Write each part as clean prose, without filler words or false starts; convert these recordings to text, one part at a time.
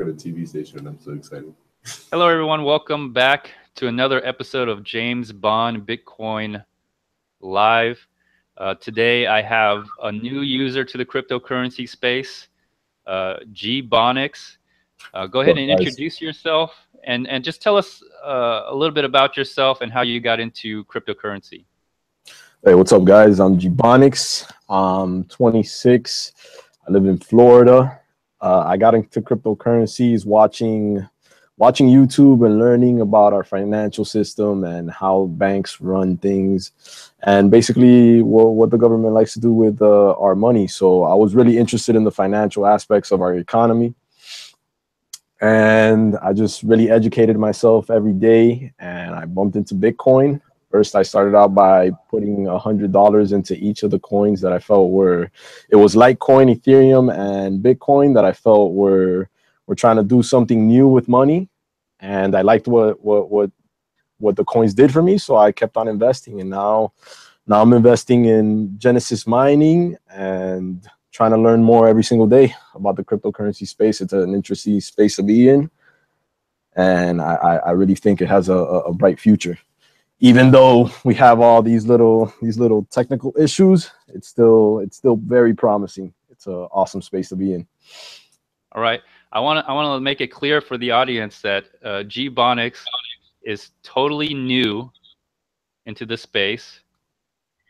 a TV station, and I'm so excited. Hello, everyone. Welcome back to another episode of James Bond Bitcoin Live. Today, I have a new user to the cryptocurrency space, Gbonikz. Go ahead Well, and guys, introduce yourself and just tell us a little bit about yourself and how you got into cryptocurrency. hey, what's up, guys? I'm Gbonikz. I'm 26. I live in Florida. I got into cryptocurrencies watching YouTube and learning about our financial system and how banks run things, and basically what the government likes to do with our money. So I was really interested in the financial aspects of our economy, and I just really educated myself every day. And I bumped into Bitcoin. First, I started out by putting $100 into each of the coins that I felt it was Litecoin, Ethereum, and Bitcoin that I felt were trying to do something new with money, and I liked what the coins did for me, so I kept on investing. And now I'm investing in Genesis mining and trying to learn more every single day about the cryptocurrency space. It's an interesting space to be in, and I really think it has a bright future. Even though we have all these little technical issues, it's still very promising. It's an awesome space to be in. All right. I want to make it clear for the audience that Gbonikz is totally new into the space,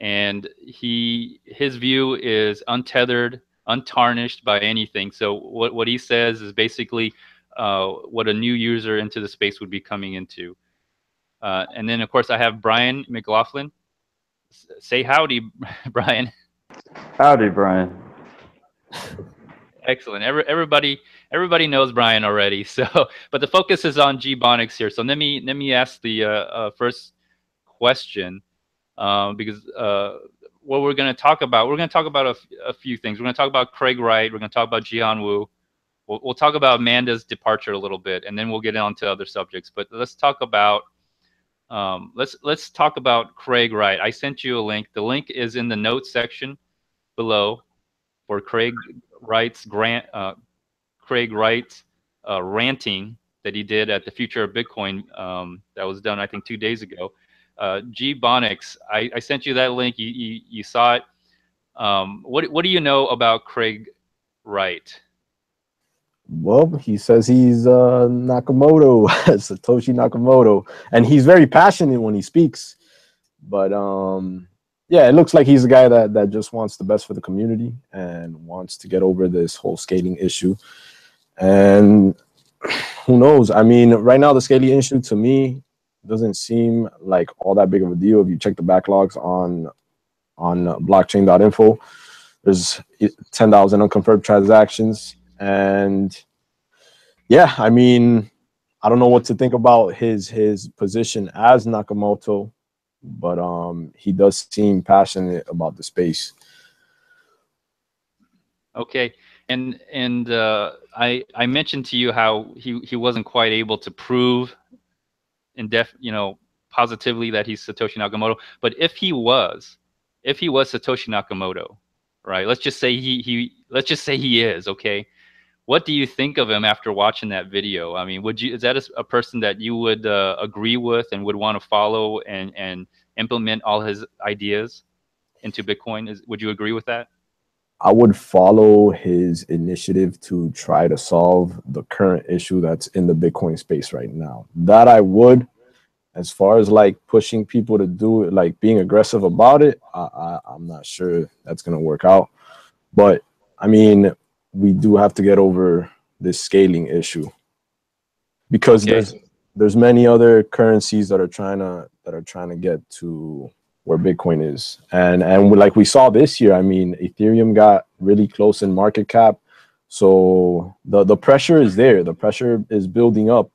and his view is untethered, untarnished by anything. So what he says is basically what a new user into the space would be coming into. And then of course I have Brian McLaughlin. Say howdy, Brian. Howdy, Brian. Excellent. Everybody knows Brian already. So, but the focus is on Gbonikz here. So let me ask the first question. Because what we're going to talk about a few things. We're going to talk about Craig Wright. We're going to talk about Jihan Wu. We'll talk about Amanda's departure a little bit, and then we'll get on to other subjects. But let's talk about Craig Wright. I sent you a link. The link is in the notes section below for Craig Wright's ranting that he did at the Future of Bitcoin that was done, I think, 2 days ago. Gbonikz, I sent you that link. You saw it. What do you know about Craig Wright? Well, he says he's Nakamoto, Satoshi Nakamoto, and he's very passionate when he speaks. But yeah, it looks like he's a guy that just wants the best for the community and wants to get over this whole scaling issue. And who knows? I mean, right now the scaling issue to me doesn't seem like all that big of a deal. If you check the backlogs on blockchain.info, there's 10,000 unconfirmed transactions. And yeah, I mean, I don't know what to think about his position as Nakamoto, but he does seem passionate about the space. Okay, and I mentioned to you how he wasn't quite able to prove positively that he's Satoshi Nakamoto. But if he was Satoshi Nakamoto, right? Let's just say he is, okay? What do you think of him after watching that video? I mean, is that a person that you would agree with and would want to follow and implement all his ideas into Bitcoin? Would you agree with that? I would follow his initiative to try to solve the current issue that's in the Bitcoin space right now. That I would. As far as like pushing people to do it, like being aggressive about it, I'm not sure that's going to work out. But I mean, we do have to get over this scaling issue, because Okay. there's many other currencies that are trying to get to where Bitcoin is. And like we saw this year, I mean, Ethereum got really close in market cap. So the pressure is there. The pressure is building up.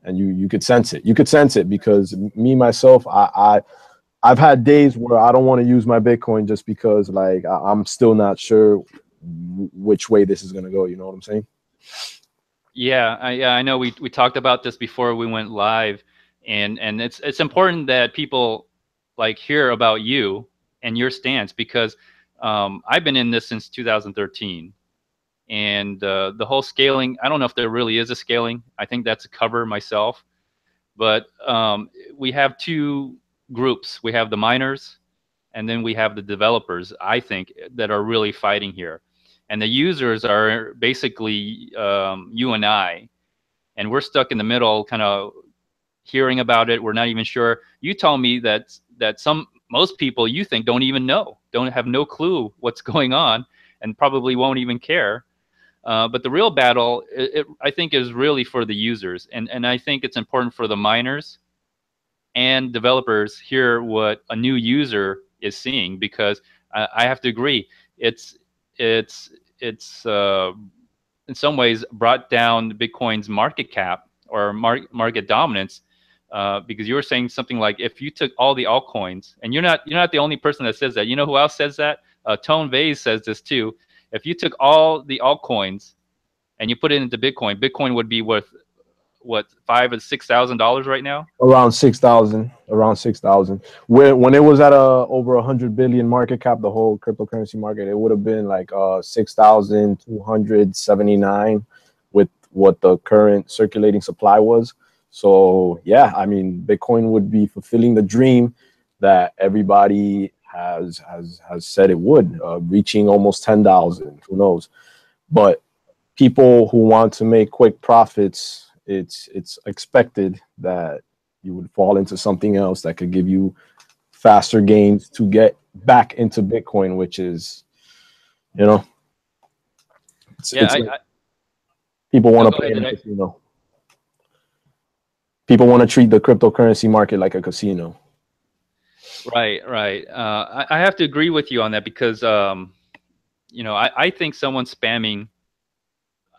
And you could sense it. You could sense it, because me myself, I've had days where I don't want to use my Bitcoin just because like I'm still not sure which way this is gonna go. You know what I'm saying? Yeah, I know we talked about this before we went live, and it's important that people like hear about you and your stance, because I've been in this since 2013, And the whole scaling, I don't know if there really is a scaling. I think that's a cover myself. But we have two groups. We have the miners, and then we have the developers, I think, that are really fighting here. And the users are basically you and I, and we're stuck in the middle, kind of hearing about it. We're not even sure. You told me that most people you think don't even know, don't have no clue what's going on, and probably won't even care. But the real battle, I think, is really for the users, and I think it's important for the miners and developers hear what a new user is seeing, because I have to agree, it's in some ways brought down Bitcoin's market cap or market dominance, because you were saying something like, if you took all the altcoins, and you're not the only person that says that. You know who else says that? Tone Vays says this too. If you took all the altcoins and you put it into Bitcoin, Bitcoin would be worth what, $5,000 or $6,000 right now? Around 6,000. Around 6,000. When it was at over 100 billion market cap, the whole cryptocurrency market, it would have been like 6,279 with what the current circulating supply was. So yeah, I mean, Bitcoin would be fulfilling the dream that everybody has said it would, reaching almost 10,000. Who knows? But people who want to make quick profits, it's expected that you would fall into something else that could give you faster gains to get back into Bitcoin, which is, it's like people want to play in a casino. People want to treat the cryptocurrency market like a casino. Right. I have to agree with you on that, because I think someone's spamming.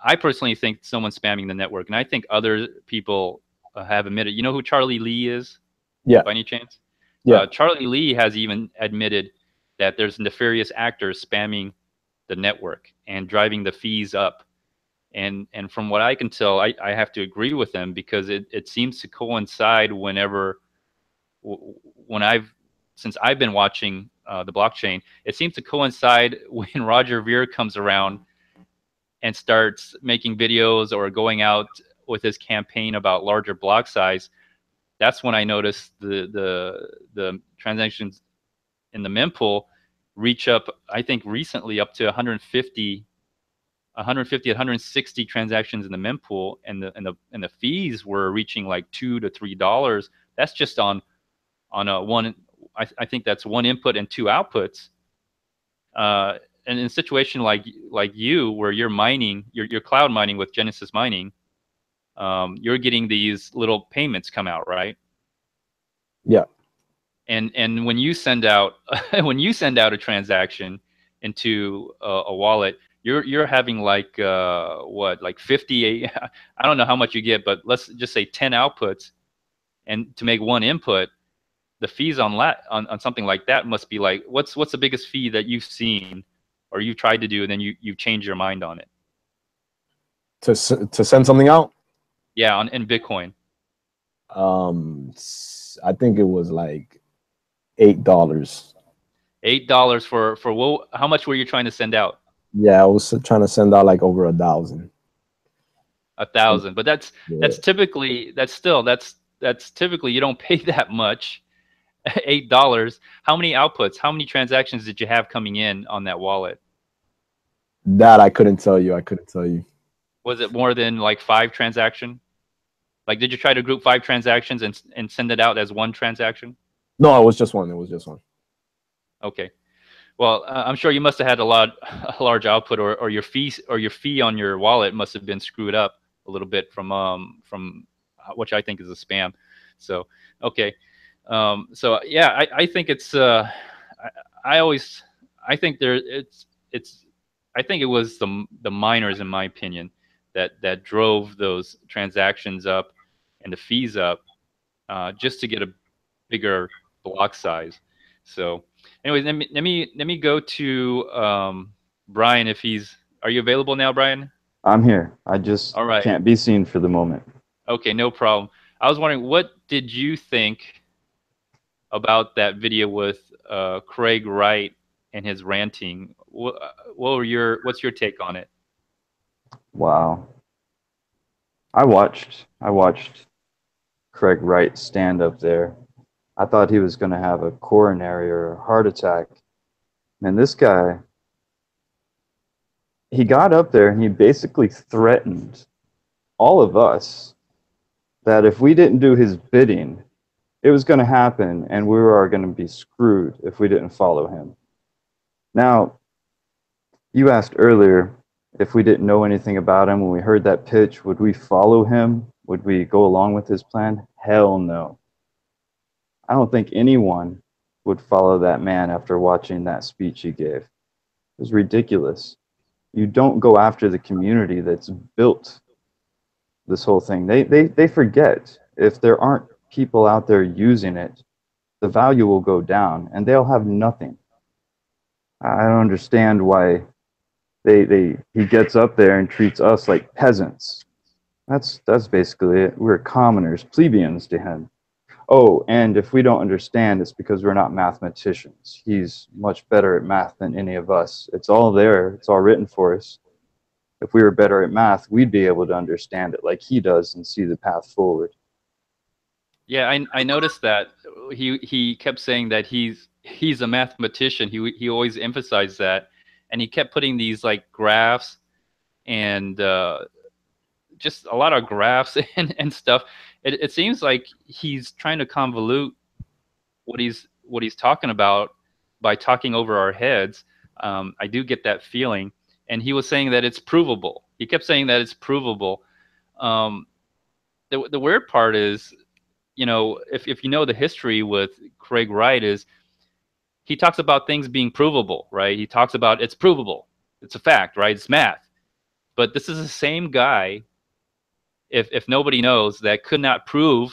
I personally think someone's spamming the network, and I think other people have admitted. You know who Charlie Lee is? Yeah. By any chance? Yeah. Charlie Lee has even admitted that there's nefarious actors spamming the network and driving the fees up. And from what I can tell, I have to agree with them, because it seems to coincide since I've been watching the blockchain, it seems to coincide when Roger Ver comes around and starts making videos or going out with his campaign about larger block size. That's when I noticed the transactions in the mempool reach up, I think recently, up to 150, 160 transactions in the mempool, and the fees were reaching like $2 to $3. That's just on a one. I think that's one input and two outputs. And in a situation like you, where you're mining, you're cloud mining with Genesis Mining, you're getting these little payments come out, right? Yeah. And when you send out a transaction into a wallet, you're having like like 58. I don't know how much you get, but let's just say 10 outputs, and to make one input, the fees on something like that must be like, what's the biggest fee that you've seen or you've tried to do, and then you've changed your mind on it? To send something out? Yeah, in Bitcoin. I think it was like $8. $8 for what? How much were you trying to send out? Yeah, I was trying to send out like over 1,000. 1,000, but that's typically you don't pay that much. $8. How many outputs? How many transactions did you have coming in on that wallet? That I couldn't tell you. Was it more than like 5 transactions? Like, did you try to group 5 transactions and send it out as one transaction? No, it was just one. Okay. Well, I'm sure you must have had a large output, or your fee on your wallet must have been screwed up a little bit from which I think is a spam. So, okay. So yeah, I think it's I think I think it was the miners, in my opinion, that drove those transactions up and the fees up, just to get a bigger block size. So anyways, let me go to Brian, if are you available now, Brian? I'm here. I just All right. can't be seen for the moment. Okay, no problem. I was wondering, what did you think about that video with Craig Wright and his ranting? What's your take on it? Wow. I watched Craig Wright stand up there. I thought he was going to have a coronary or a heart attack. And this guy, he got up there and he basically threatened all of us that if we didn't do his bidding, it was going to happen and we were going to be screwed if we didn't follow him. Now, you asked earlier if we didn't know anything about him when we heard that pitch, would we follow him? Would we go along with his plan? Hell no. I don't think anyone would follow that man after watching that speech he gave. It was ridiculous. You don't go after the community that's built this whole thing. They forget if there aren't people out there using it, the value will go down and they'll have nothing. I don't understand why he gets up there and treats us like peasants. That's basically it. We're commoners, plebeians to him. Oh, and if we don't understand, it's because we're not mathematicians. He's much better at math than any of us. It's all there. It's all written for us. If we were better at math, we'd be able to understand it like he does and see the path forward. Yeah, I noticed that he kept saying that he's a mathematician. He always emphasized that, and he kept putting these like graphs and just a lot of graphs and stuff. It seems like he's trying to convolute what he's talking about by talking over our heads. I do get that feeling, and he was saying that it's provable. He kept saying that it's provable. The weird part is, you know, if you know the history with Craig Wright, is he talks about things being provable, right? He talks about it's provable, it's a fact, right? It's math. But this is the same guy, if nobody knows, that could not prove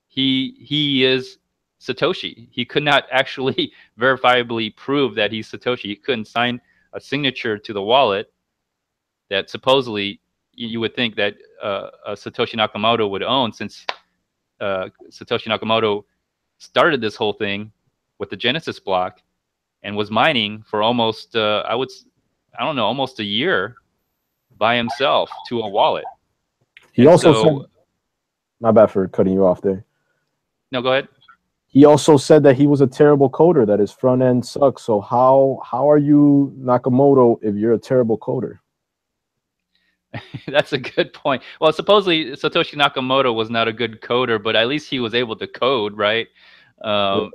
he is Satoshi. He could not actually verifiably prove that he's Satoshi. He couldn't sign a signature to the wallet that supposedly you would think that Satoshi Nakamoto would own, since Satoshi Nakamoto started this whole thing with the Genesis block and was mining for almost almost a year by himself to a wallet. He also said, my bad for cutting you off there. No, go ahead. He also said that he was a terrible coder, that his front end sucks. So how are you Nakamoto if you're a terrible coder? That's a good point. Well, supposedly Satoshi Nakamoto was not a good coder, but at least he was able to code, right?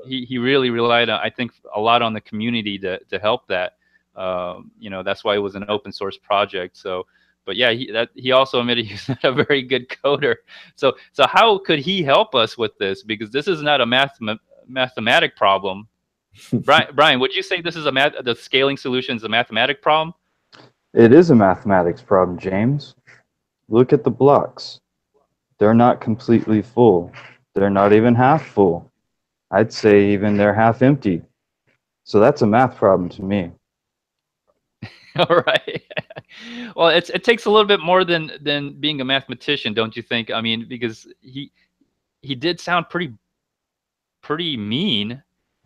He really relied on, I think, a lot on the community to help that. You know, that's why it was an open source project. So, but yeah, he also admitted he's not a very good coder. So how could he help us with this? Because this is not a mathematic problem. Brian, would you say this is the scaling solution is a mathematic problem? It is a mathematics problem, James. Look at the blocks. They're not completely full. They're not even half full. I'd say even they're half empty. So that's a math problem to me. All right. Well, it takes a little bit more than being a mathematician, don't you think? I mean, because he did sound pretty mean.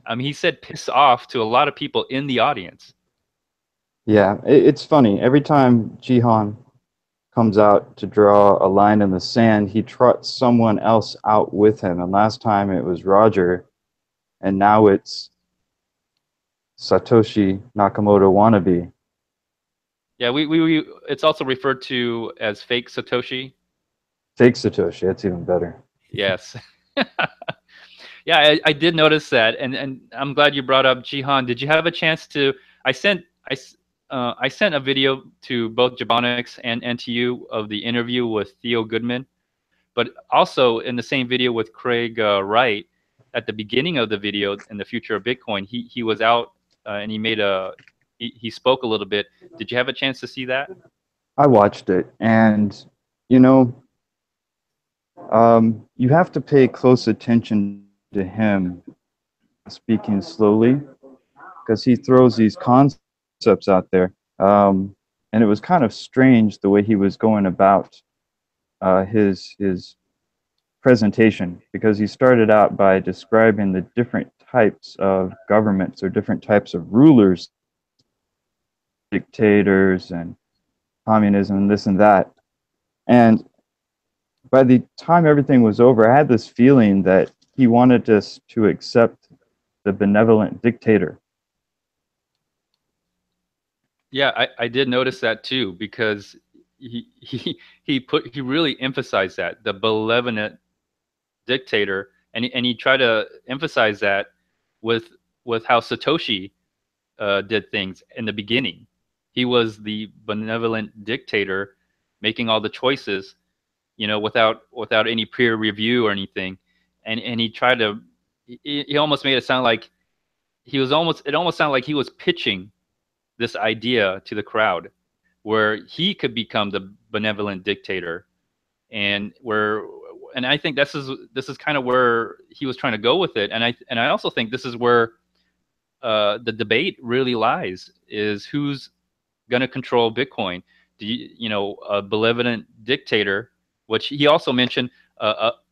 I mean, he said piss off to a lot of people in the audience. Yeah, it's funny. Every time Jihan comes out to draw a line in the sand, he trots someone else out with him. And last time it was Roger, and now it's Satoshi Nakamoto wannabe. Yeah, it's also referred to as fake Satoshi. Fake Satoshi, that's even better. Yes. Yeah, I did notice that, and I'm glad you brought up Jihan. Did you have a chance to? I sent a video to both Gbonikz and to you of the interview with Theo Goodman, but also in the same video with Craig Wright. At the beginning of the video, in the future of Bitcoin, he was out and he spoke a little bit. Did you have a chance to see that? I watched it, and you know, you have to pay close attention to him speaking slowly, because he throws these concepts out there, and it was kind of strange the way he was going about his presentation, because he started out by describing the different types of governments or different types of rulers, dictators, and communism and this and that. And by the time everything was over, I had this feeling that he wanted us to accept the benevolent dictator. Yeah, I did notice that too, because he really emphasized that, the benevolent dictator, and he tried to emphasize that with how Satoshi did things in the beginning. He was the benevolent dictator, making all the choices, without any peer review or anything, and he tried to. He almost made it sound like it almost sounded like he was pitching this idea to the crowd, where he could become the benevolent dictator, and I think this is kind of where he was trying to go with it, and I also think this is where the debate really lies, is who's going to control Bitcoin. A benevolent dictator, which he also mentioned,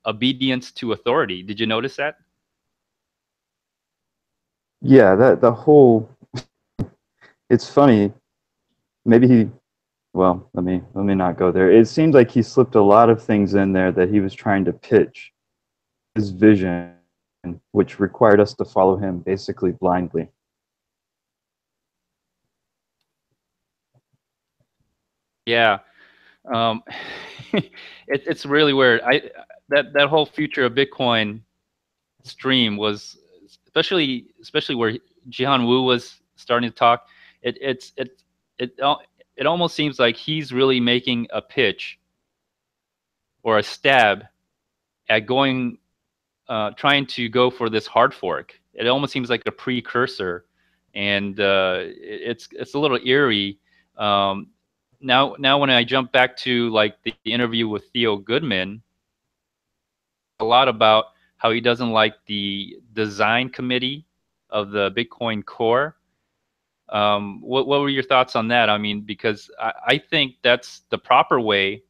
obedience to authority. Did you notice that? Yeah, the whole, it's funny. Maybe well, let me not go there. It seemed like he slipped a lot of things in there that he was trying to pitch his vision, which required us to follow him basically blindly. Yeah. It's really weird. That whole future of Bitcoin stream was, especially where Jihan Wu was starting to talk. It almost seems like he's really making a pitch or a stab at trying to go for this hard fork. It almost seems like a precursor, and it's a little eerie. Now when I jump back to like the interview with Theo Goodman, a lot about how he doesn't like the design committee of the Bitcoin core. What were your thoughts on that? I mean, because I think that's the proper way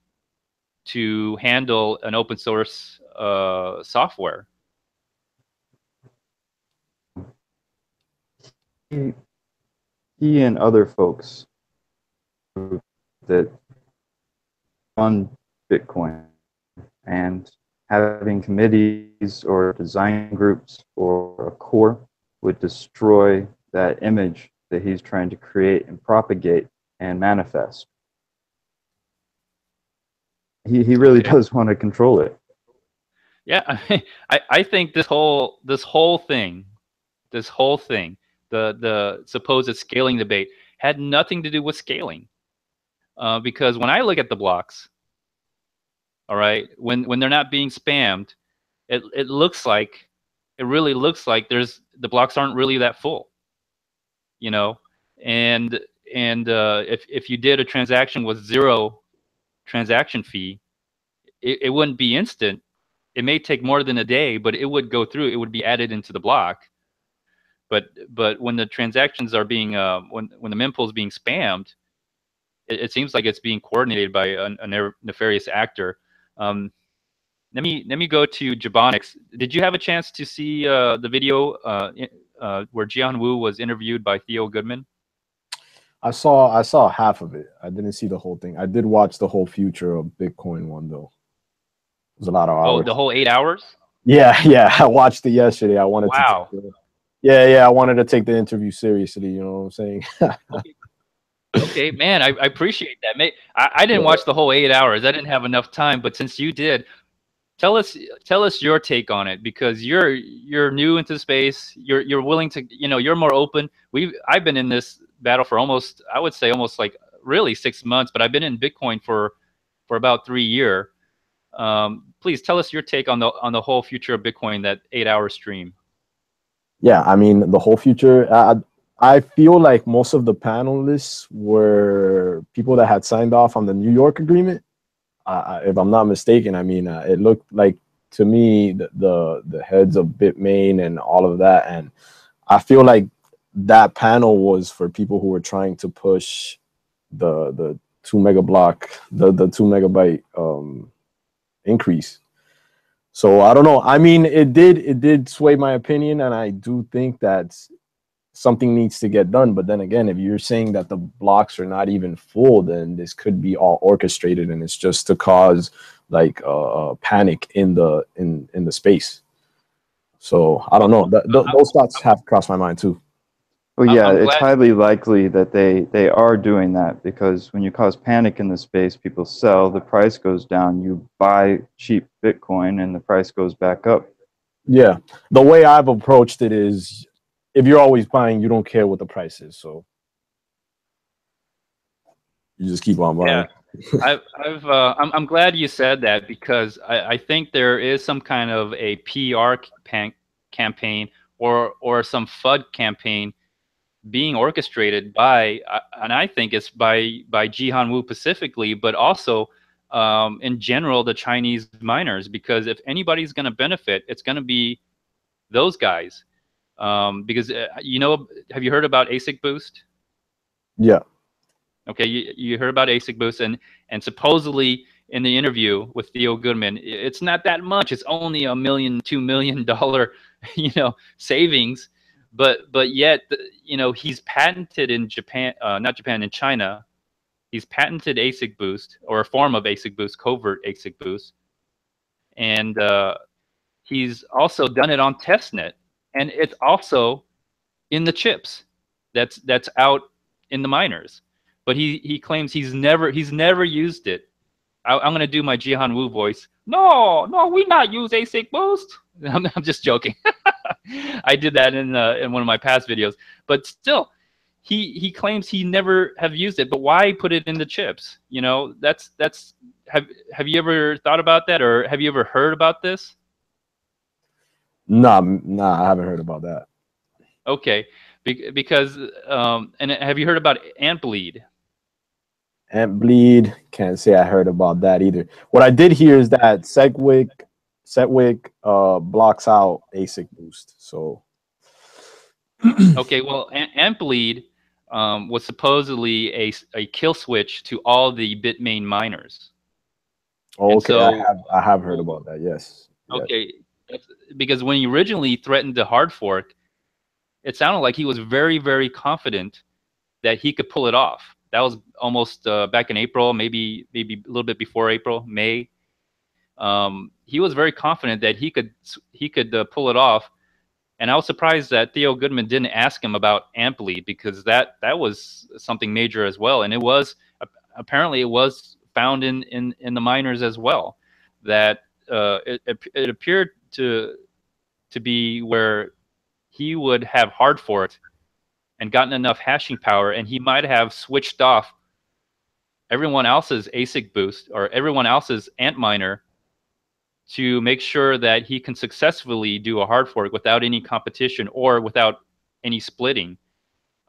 to handle an open source software. He and other folks that on Bitcoin and having committees or design groups or a core would destroy that image that he's trying to create and propagate and manifest. He really does want to control it. Yeah, I think this whole thing, the supposed scaling debate had nothing to do with scaling, because when I look at the blocks, all right, when they're not being spammed, it really looks like the blocks aren't really that full, and if you did a transaction with 0 transaction fee, it wouldn't be instant. It may take more than a day, but it would go through. It would be added into the block. But when the transactions are being when the mempool is being spammed, it seems like it's being coordinated by a nefarious actor. Let me go to Gbonikz. Did you have a chance to see the video where Jihan Wu was interviewed by Theo Goodman? I saw half of it. I didn't see the whole thing. I did watch the whole future of Bitcoin one though. It was a lot of hours. Oh, the whole 8 hours? Yeah. I watched it yesterday. I wanted wow. to. I wanted to take the interview seriously. You know what I'm saying? Okay, man, I appreciate that. I didn't watch the whole 8 hours. I didn't have enough time. But since you did, tell us your take on it, because you're new into space. You're willing to, you're more open. I've been in this battle for almost like really 6 months, but I've been in Bitcoin for about 3 years. Please tell us your take on the whole future of Bitcoin, that 8-hour stream. Yeah, I mean, the whole future. I feel like most of the panelists were people that had signed off on the New York agreement. If I'm not mistaken, I mean, it looked like to me the heads of Bitmain and all of that, and I feel like that panel was for people who were trying to push the 2 mega block, the 2 megabyte increase. So I don't know. I mean, it did sway my opinion, and I do think that something needs to get done. But then again, if you're saying that the blocks are not even full, then this could be all orchestrated, and it's just to cause like panic in the space. So I don't know. Those thoughts have crossed my mind too. Well, yeah, I'm it's glad- highly likely that they are doing that, because when you cause panic in the space, people sell, the price goes down, you buy cheap Bitcoin, and the price goes back up. Yeah, the way I've approached it is, if you're always buying, you don't care what the price is, so you just keep on buying. Yeah, I'm glad you said that, because I think there is some kind of a PR campaign or some FUD campaign being orchestrated by, and I think it's by Jihan Wu specifically, but also in general the Chinese miners, because if anybody's going to benefit, it's going to be those guys. Because you know, have you heard about ASIC Boost? Yeah. Okay, you heard about ASIC Boost, and supposedly in the interview with Theo Goodman, it's not that much. It's only $1 million, $2 million, you know, savings. But yet, you know, he's patented in Japan, not Japan, in China. He's patented ASIC Boost, or a form of ASIC Boost, covert ASIC Boost, and he's also done it on testnet, and it's also in the chips that's out in the miners. But he claims he's never used it. I'm gonna do my Jihan Wu voice. No, we not use ASIC Boost. I'm just joking. I did that in one of my past videos. But still, he claims he never have used it. But why put it in the chips? You know, that's have you ever thought about that, or have you ever heard about this? Nah, I haven't heard about that. Okay, because and have you heard about ant bleed? Ant bleed, can't say I heard about that either. What I did hear is that Segwick blocks out ASIC Boost. So Okay, well, ant bleed was supposedly a kill switch to all the Bitmain miners. okay, so, I have heard about that. Yes. Okay, because when he originally threatened to hard fork, it sounded like he was very, very confident that he could pull it off. That was almost back in April, maybe a little bit before April, May. He was very confident that he could pull it off, and I was surprised that Theo Goodman didn't ask him about ant bleed, because that was something major as well, and it was apparently it was found in the miners as well. That it appeared to be where he would have hard forked and gotten enough hashing power, and he might have switched off everyone else's ASIC Boost or everyone else's ant miner to make sure that he can successfully do a hard fork without any competition or without any splitting.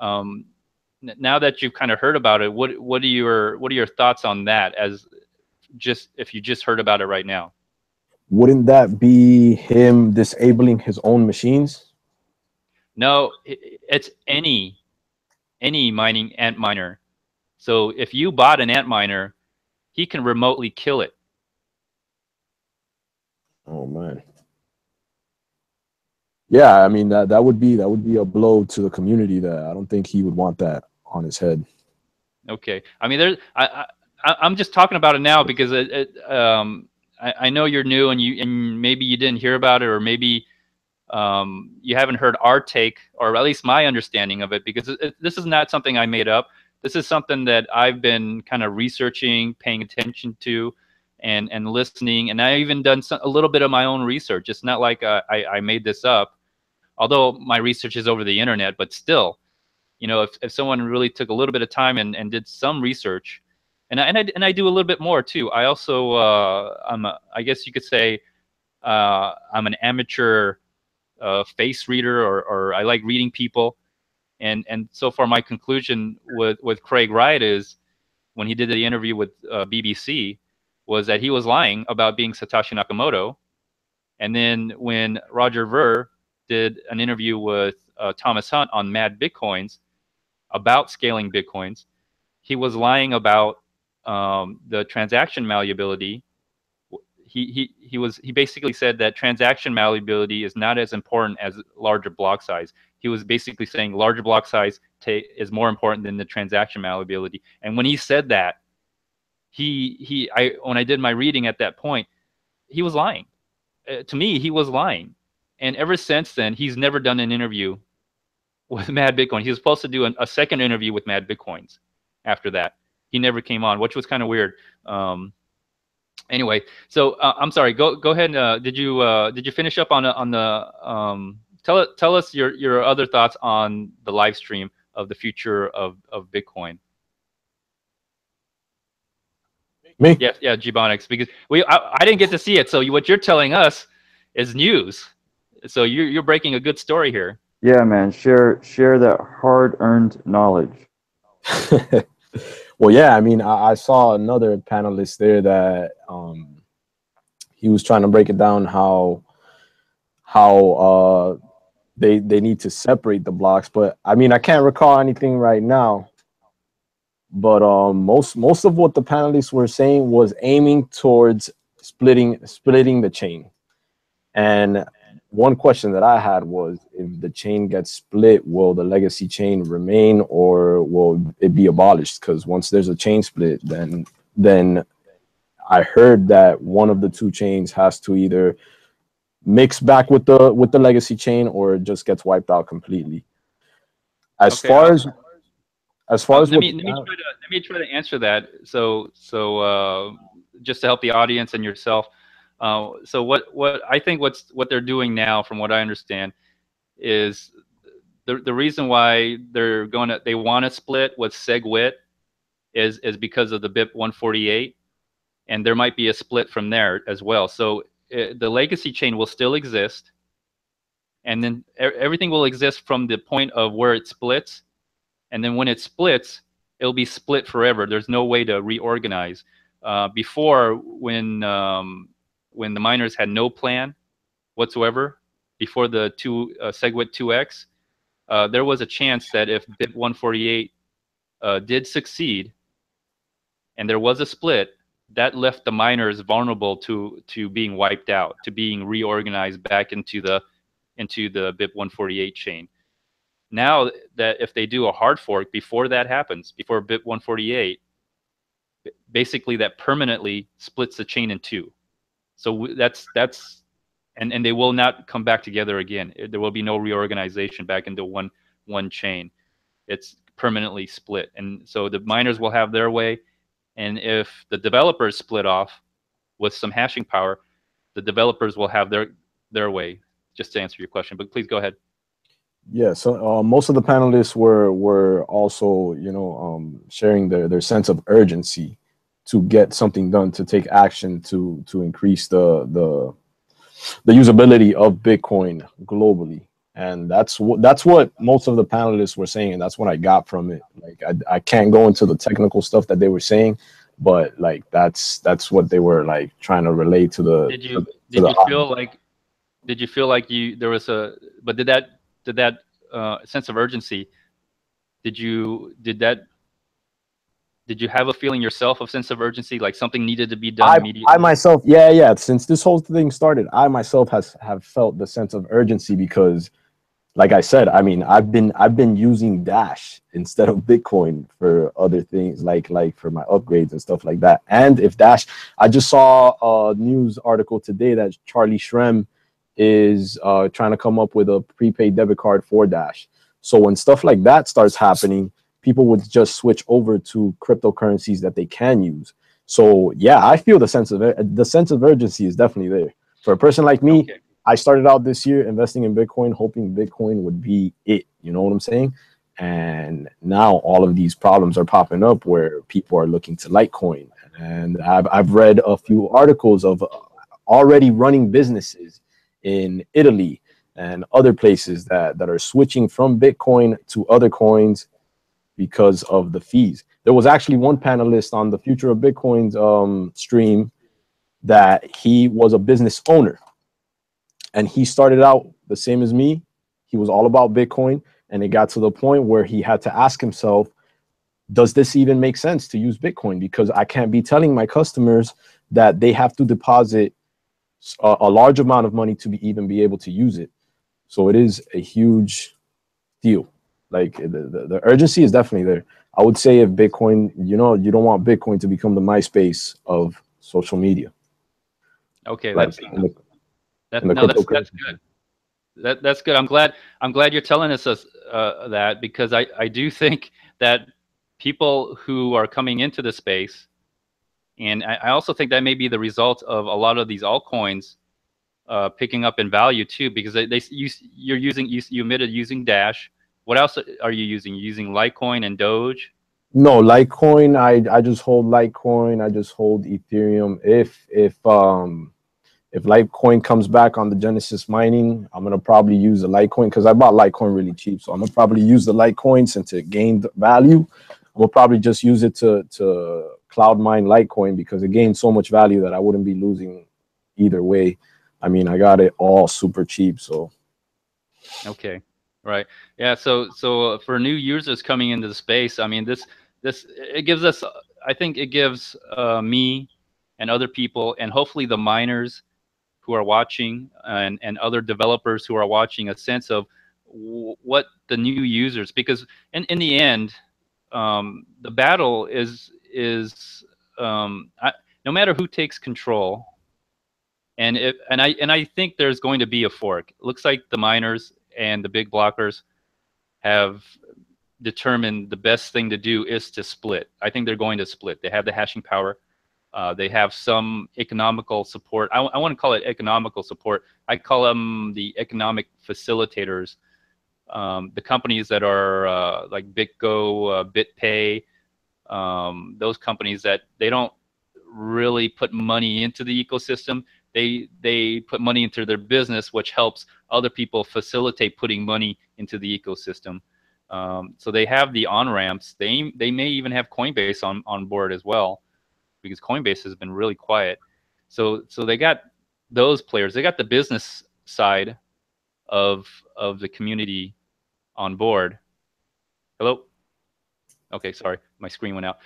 Now that you've kind of heard about it, what are your thoughts on that? As just if you just heard about it right now, wouldn't that be him disabling his own machines? no, it's any mining ant miner. So if you bought an ant miner, he can remotely kill it. Oh man. Yeah, I mean that would be a blow to the community. That I don't think he would want that on his head. Okay, I mean, I'm just talking about it now because I know you're new, and maybe you didn't hear about it, or maybe you haven't heard our take, or at least my understanding of it, because this is not something I made up. This is something that I've been kind of researching, paying attention to, and listening, and I even done a little bit of my own research. It's not like I made this up, although my research is over the internet, but still, you know, if someone really took a little bit of time and did some research, and I do a little bit more too. I also I guess you could say I'm an amateur face reader, or I like reading people, and so far my conclusion with Craig Wright is, when he did the interview with BBC, was that he was lying about being Satoshi Nakamoto, and then when Roger Ver did an interview with Thomas Hunt on Mad Bitcoins about scaling Bitcoins, he was lying about the transaction malleability. He basically said that transaction malleability is not as important as larger block size. he was basically saying larger block size is more important than the transaction malleability. And when he said that, when I did my reading at that point, he was lying. To me, he was lying. And ever since then, he's never done an interview with Mad Bitcoin. He was supposed to do a second interview with Mad Bitcoins after that. He never came on, which was kind of weird. Anyway, so I'm sorry. Go ahead. Did you finish up on the tell us your other thoughts on the live stream of the future of Bitcoin? Me? Yes, yeah, Gbonikz, because I didn't get to see it. So what you're telling us is news. So you're breaking a good story here. Yeah, man. Share that hard-earned knowledge. Well, yeah, I mean, I saw another panelist there that he was trying to break it down how they need to separate the blocks. But I mean, I can't recall anything right now. But most of what the panelists were saying was aiming towards splitting the chain. And one question that I had was, if the chain gets split, will the legacy chain remain or will it be abolished? Because once there's a chain split, then I heard that one of the two chains has to either mix back with the legacy chain or it just gets wiped out completely. As far as let me try to answer that. So just to help the audience and yourself. So what I think what they're doing now, from what I understand, is the reason why they want to split with SegWit is because of the BIP 148, and there might be a split from there as well. So the legacy chain will still exist, and then everything will exist from the point of where it splits, and then when it splits, it'll be split forever. There's no way to reorganize. Before, when the miners had no plan whatsoever, before the SegWit 2x, there was a chance that if BIP 148 did succeed and there was a split, that left the miners vulnerable to being wiped out, to being reorganized back into the BIP 148 chain. Now that if they do a hard fork before that happens, before BIP 148, basically that permanently splits the chain in two. So and they will not come back together again. There will be no reorganization back into one chain. It's permanently split. And so the miners will have their way. And if the developers split off with some hashing power, the developers will have their way, just to answer your question. But please go ahead. Yeah, so most of the panelists were also, sharing their sense of urgency to get something done, to take action, to increase the usability of Bitcoin globally. And that's what most of the panelists were saying, and that's what I got from it. Like, I can't go into the technical stuff that they were saying, but like that's what they were like trying to relate to the. Did you feel like there was a, but did that sense of urgency, did you have a feeling yourself of sense of urgency, like something needed to be done immediately? I myself, yeah. Since this whole thing started, I myself have felt the sense of urgency because, like I said, I mean, I've been using Dash instead of Bitcoin for other things, like for my upgrades and stuff like that. And if Dash, I just saw a news article today that Charlie Shrem is trying to come up with a prepaid debit card for Dash. So when stuff like that starts happening, people would just switch over to cryptocurrencies that they can use. So yeah, I feel the sense of urgency is definitely there. For a person like me, okay. I started out this year investing in Bitcoin, hoping Bitcoin would be it. You know what I'm saying? And now all of these problems are popping up where people are looking to Litecoin. And I've read a few articles of already running businesses in Italy and other places that are switching from Bitcoin to other coins because of the fees. There was actually one panelist on the Future of Bitcoin's stream that he was a business owner. And he started out the same as me. He was all about Bitcoin. And it got to the point where he had to ask himself, does this even make sense to use Bitcoin? Because I can't be telling my customers that they have to deposit a large amount of money to even be able to use it. So it is a huge feel. Like the urgency is definitely there. I would say if Bitcoin, you know, you don't want Bitcoin to become the MySpace of social media. Okay, Like that's in the no, that's cryptocurrency. good. That's good. I'm glad you're telling us that, because I do think that people who are coming into the space, and I also think that may be the result of a lot of these altcoins picking up in value too, because you admitted using Dash. What else are you using? You're using Litecoin and Doge? No, Litecoin. I just hold Litecoin. I just hold Ethereum. If Litecoin comes back on the Genesis mining, I'm gonna probably use the Litecoin because I bought Litecoin really cheap. So I'm gonna probably use the Litecoin since it gained value. We'll probably just use it to cloud mine Litecoin because it gained so much value that I wouldn't be losing either way. I mean, I got it all super cheap, so. Okay, right. Yeah. So for new users coming into the space, I mean, this it gives us. I think it gives me and other people, and hopefully the miners who are watching, and other developers who are watching, a sense of what the new users, because in the end, the battle is no matter who takes control, and I think there's going to be a fork. It looks like the miners and the big blockers have determined the best thing to do is to split. I think they're going to split. They have the hashing power. They have some economical support. I want to call it economical support. I call them the economic facilitators. The companies that are like BitGo, BitPay, those companies that they don't really put money into the ecosystem. They put money into their business, which helps other people facilitate putting money into the ecosystem. So they have the on-ramps. They may even have Coinbase on board as well, because Coinbase has been really quiet. So they got those players. They got the business side of the community on board. Hello? Okay, sorry, my screen went out.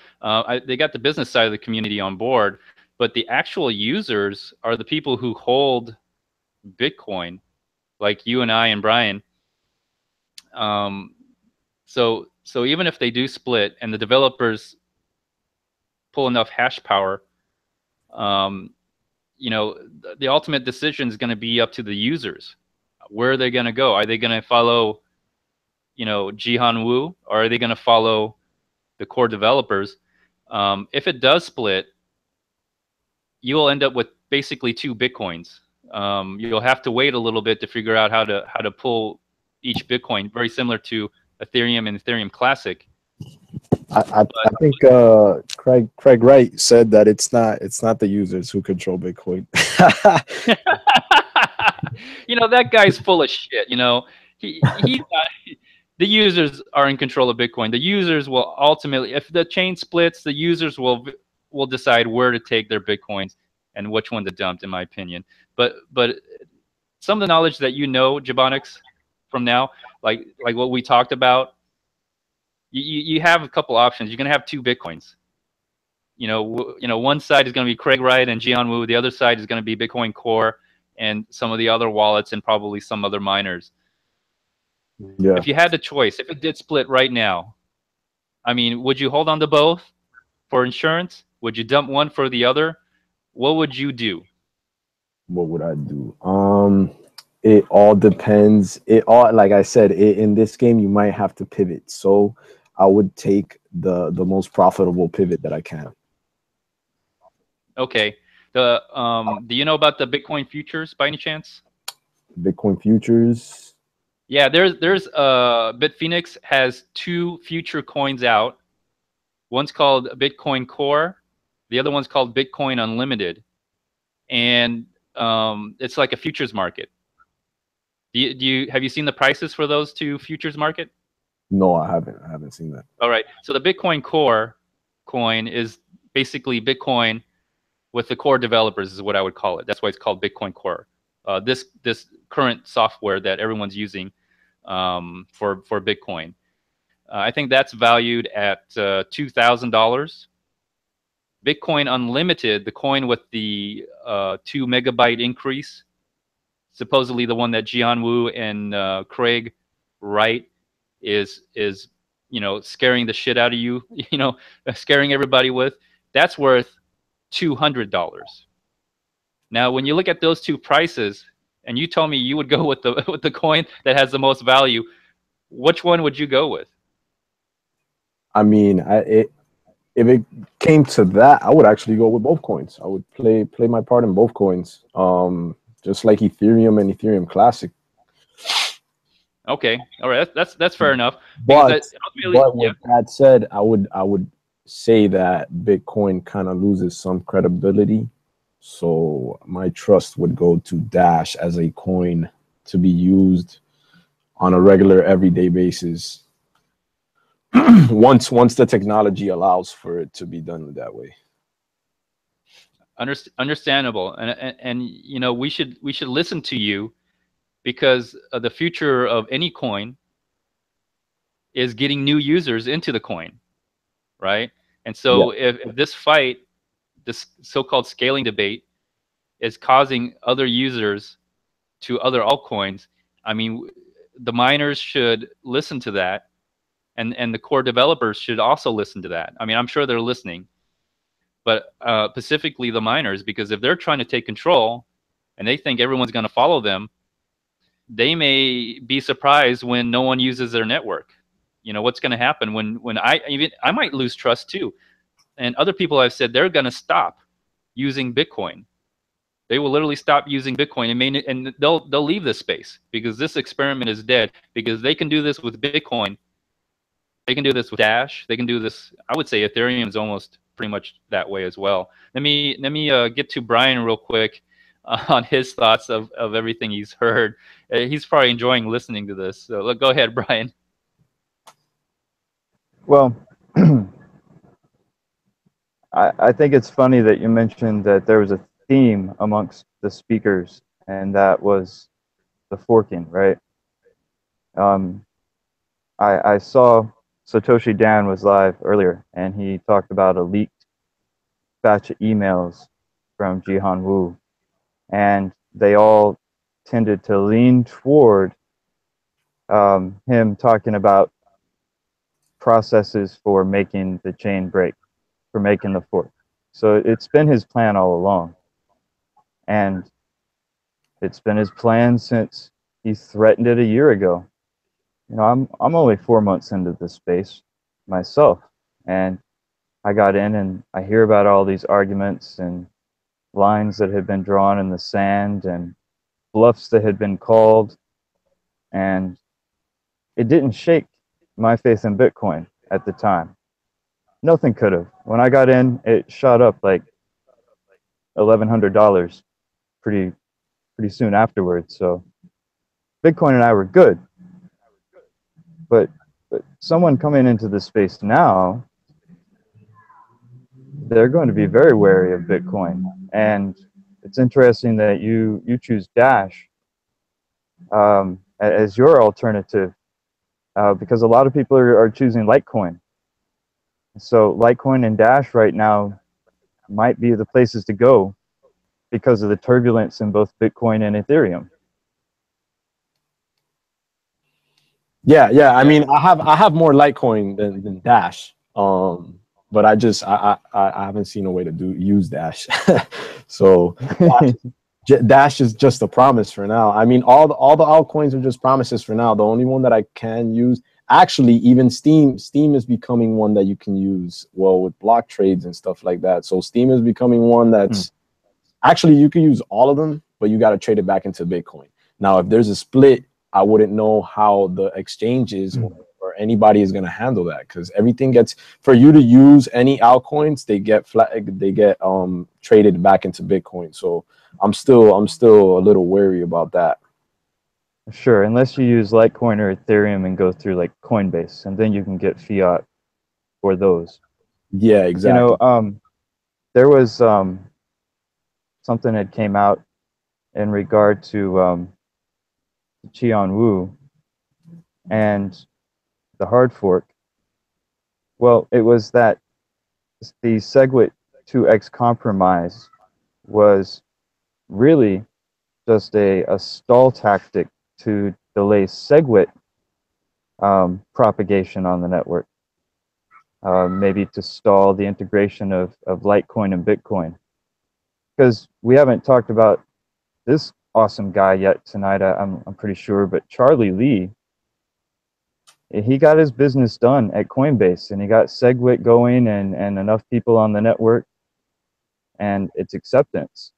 They got the business side of the community on board, but the actual users are the people who hold Bitcoin, like you and I and Brian. So even if they do split and the developers pull enough hash power, you know, the ultimate decision is going to be up to the users. Where are they going to go? Are they going to follow, you know, Jihan Wu, or are they going to follow the core developers? If it does split, you will end up with basically two Bitcoins. You'll have to wait a little bit to figure out how to pull each Bitcoin, very similar to Ethereum and Ethereum Classic. I think Craig Wright said that it's not the users who control Bitcoin. You know, that guy's full of shit. You know, he's not, the users are in control of Bitcoin. The users will ultimately, if the chain splits, the users will decide where to take their Bitcoins and which one to dump, in my opinion. But some of the knowledge that you know, Gbonikz, from now, like what we talked about, you have a couple options. You're gonna have two Bitcoins. You know, one side is gonna be Craig Wright and Jihan Wu. The other side is gonna be Bitcoin Core and some of the other wallets and probably some other miners. Yeah. If you had the choice, if it did split right now, I mean, would you hold on to both for insurance? Would you dump one for the other? What would you do? What would I do? It all depends. It all, like I said, in this game you might have to pivot. So I would take the most profitable pivot that I can. Okay. The do you know about the Bitcoin futures by any chance? Bitcoin futures. Yeah, there's Bitfinex has two future coins out. One's called Bitcoin Core, the other one's called Bitcoin Unlimited, and it's like a futures market. Have you seen the prices for those two futures market? No, I haven't seen that. All right. So the Bitcoin Core coin is basically Bitcoin with the core developers, is what I would call it. That's why it's called Bitcoin Core. This current software that everyone's using for Bitcoin. I think that's valued at $2,000. Bitcoin Unlimited, the coin with the 2 megabyte increase, supposedly the one that Jihan Wu and Craig Wright is scaring the shit out of you, scaring everybody with, that's worth $200. Now, when you look at those two prices, and you told me you would go with the with the coin that has the most value, which one would you go with? I mean, if it came to that, I would actually go with both coins. I would play my part in both coins, just like Ethereum and Ethereum Classic. Okay, all right, that's fair enough. But with that said, I would say that Bitcoin kind of loses some credibility. So my trust would go to Dash as a coin to be used on a regular, everyday basis. once the technology allows for it to be done that way. Understandable, and we should listen to you, because the future of any coin is getting new users into the coin, right? And so if this fight, this so-called scaling debate, is causing other users to other altcoins, I mean, the miners should listen to that, and the core developers should also listen to that. I mean, I'm sure they're listening, but specifically the miners, because if they're trying to take control and they think everyone's going to follow them, they may be surprised when no one uses their network. What's going to happen when I might lose trust too. And other people have said they're going to stop using Bitcoin. They will literally stop using Bitcoin, and they'll leave this space because this experiment is dead, because they can do this with Bitcoin. They can do this with Dash. They can do this. I would say Ethereum is almost pretty much that way as well. Let me get to Brian real quick on his thoughts of everything he's heard. He's probably enjoying listening to this. So go ahead, Brian. Well, I think it's funny that you mentioned that there was a theme amongst the speakers, and that was the forking, right? I saw Satoshi Dan was live earlier, and he talked about a leaked batch of emails from Jihan Wu, and they all tended to lean toward him talking about processes for making the chain break, for making the fork. So it's been his plan all along, and it's been his plan since he threatened it a year ago. I'm only 4 months into this space myself, and I got in and I hear about all these arguments and lines that had been drawn in the sand and bluffs that had been called, and it didn't shake my faith in Bitcoin at the time. Nothing could have. When I got in, it shot up like $1,100 pretty soon afterwards. So Bitcoin and I were good. But someone coming into this space now, they're going to be very wary of Bitcoin. And it's interesting that you choose Dash as your alternative, because a lot of people are choosing Litecoin. So Litecoin and Dash right now might be the places to go because of the turbulence in both Bitcoin and Ethereum. Yeah. I mean, I have more Litecoin than Dash. But I haven't seen a way to use Dash. So Dash is just a promise for now. I mean, all the altcoins are just promises for now. The only one that I can use, actually, even Steam is becoming one that you can use well with block trades and stuff like that. So Steam is becoming one that's actually, you can use all of them, but you got to trade it back into Bitcoin. Now, if there's a split, I wouldn't know how the exchanges or anybody is going to handle that, because everything gets, for you to use any altcoins, they get traded back into Bitcoin. So I'm still a little wary about that. Sure, unless you use Litecoin or Ethereum and go through like Coinbase, and then you can get fiat for those. Yeah, exactly. There was something that came out in regard to Jihan Wu and the hard fork. Well, it was that the SegWit 2x compromise was really just a stall tactic to delay SegWit propagation on the network. Maybe to stall the integration of Litecoin and Bitcoin. Because we haven't talked about this awesome guy yet tonight, I'm pretty sure, but Charlie Lee, he got his business done at Coinbase, and he got SegWit going and enough people on the network and its acceptance.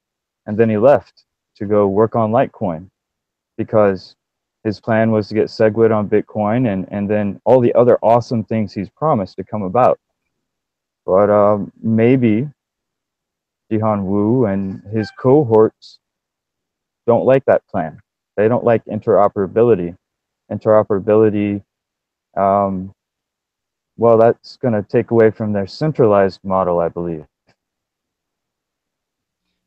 And then he left to go work on Litecoin because his plan was to get SegWit on Bitcoin and then all the other awesome things he's promised to come about. But maybe Jihan Wu and his cohorts don't like that plan. They don't like interoperability. Interoperability, well, that's going to take away from their centralized model, I believe.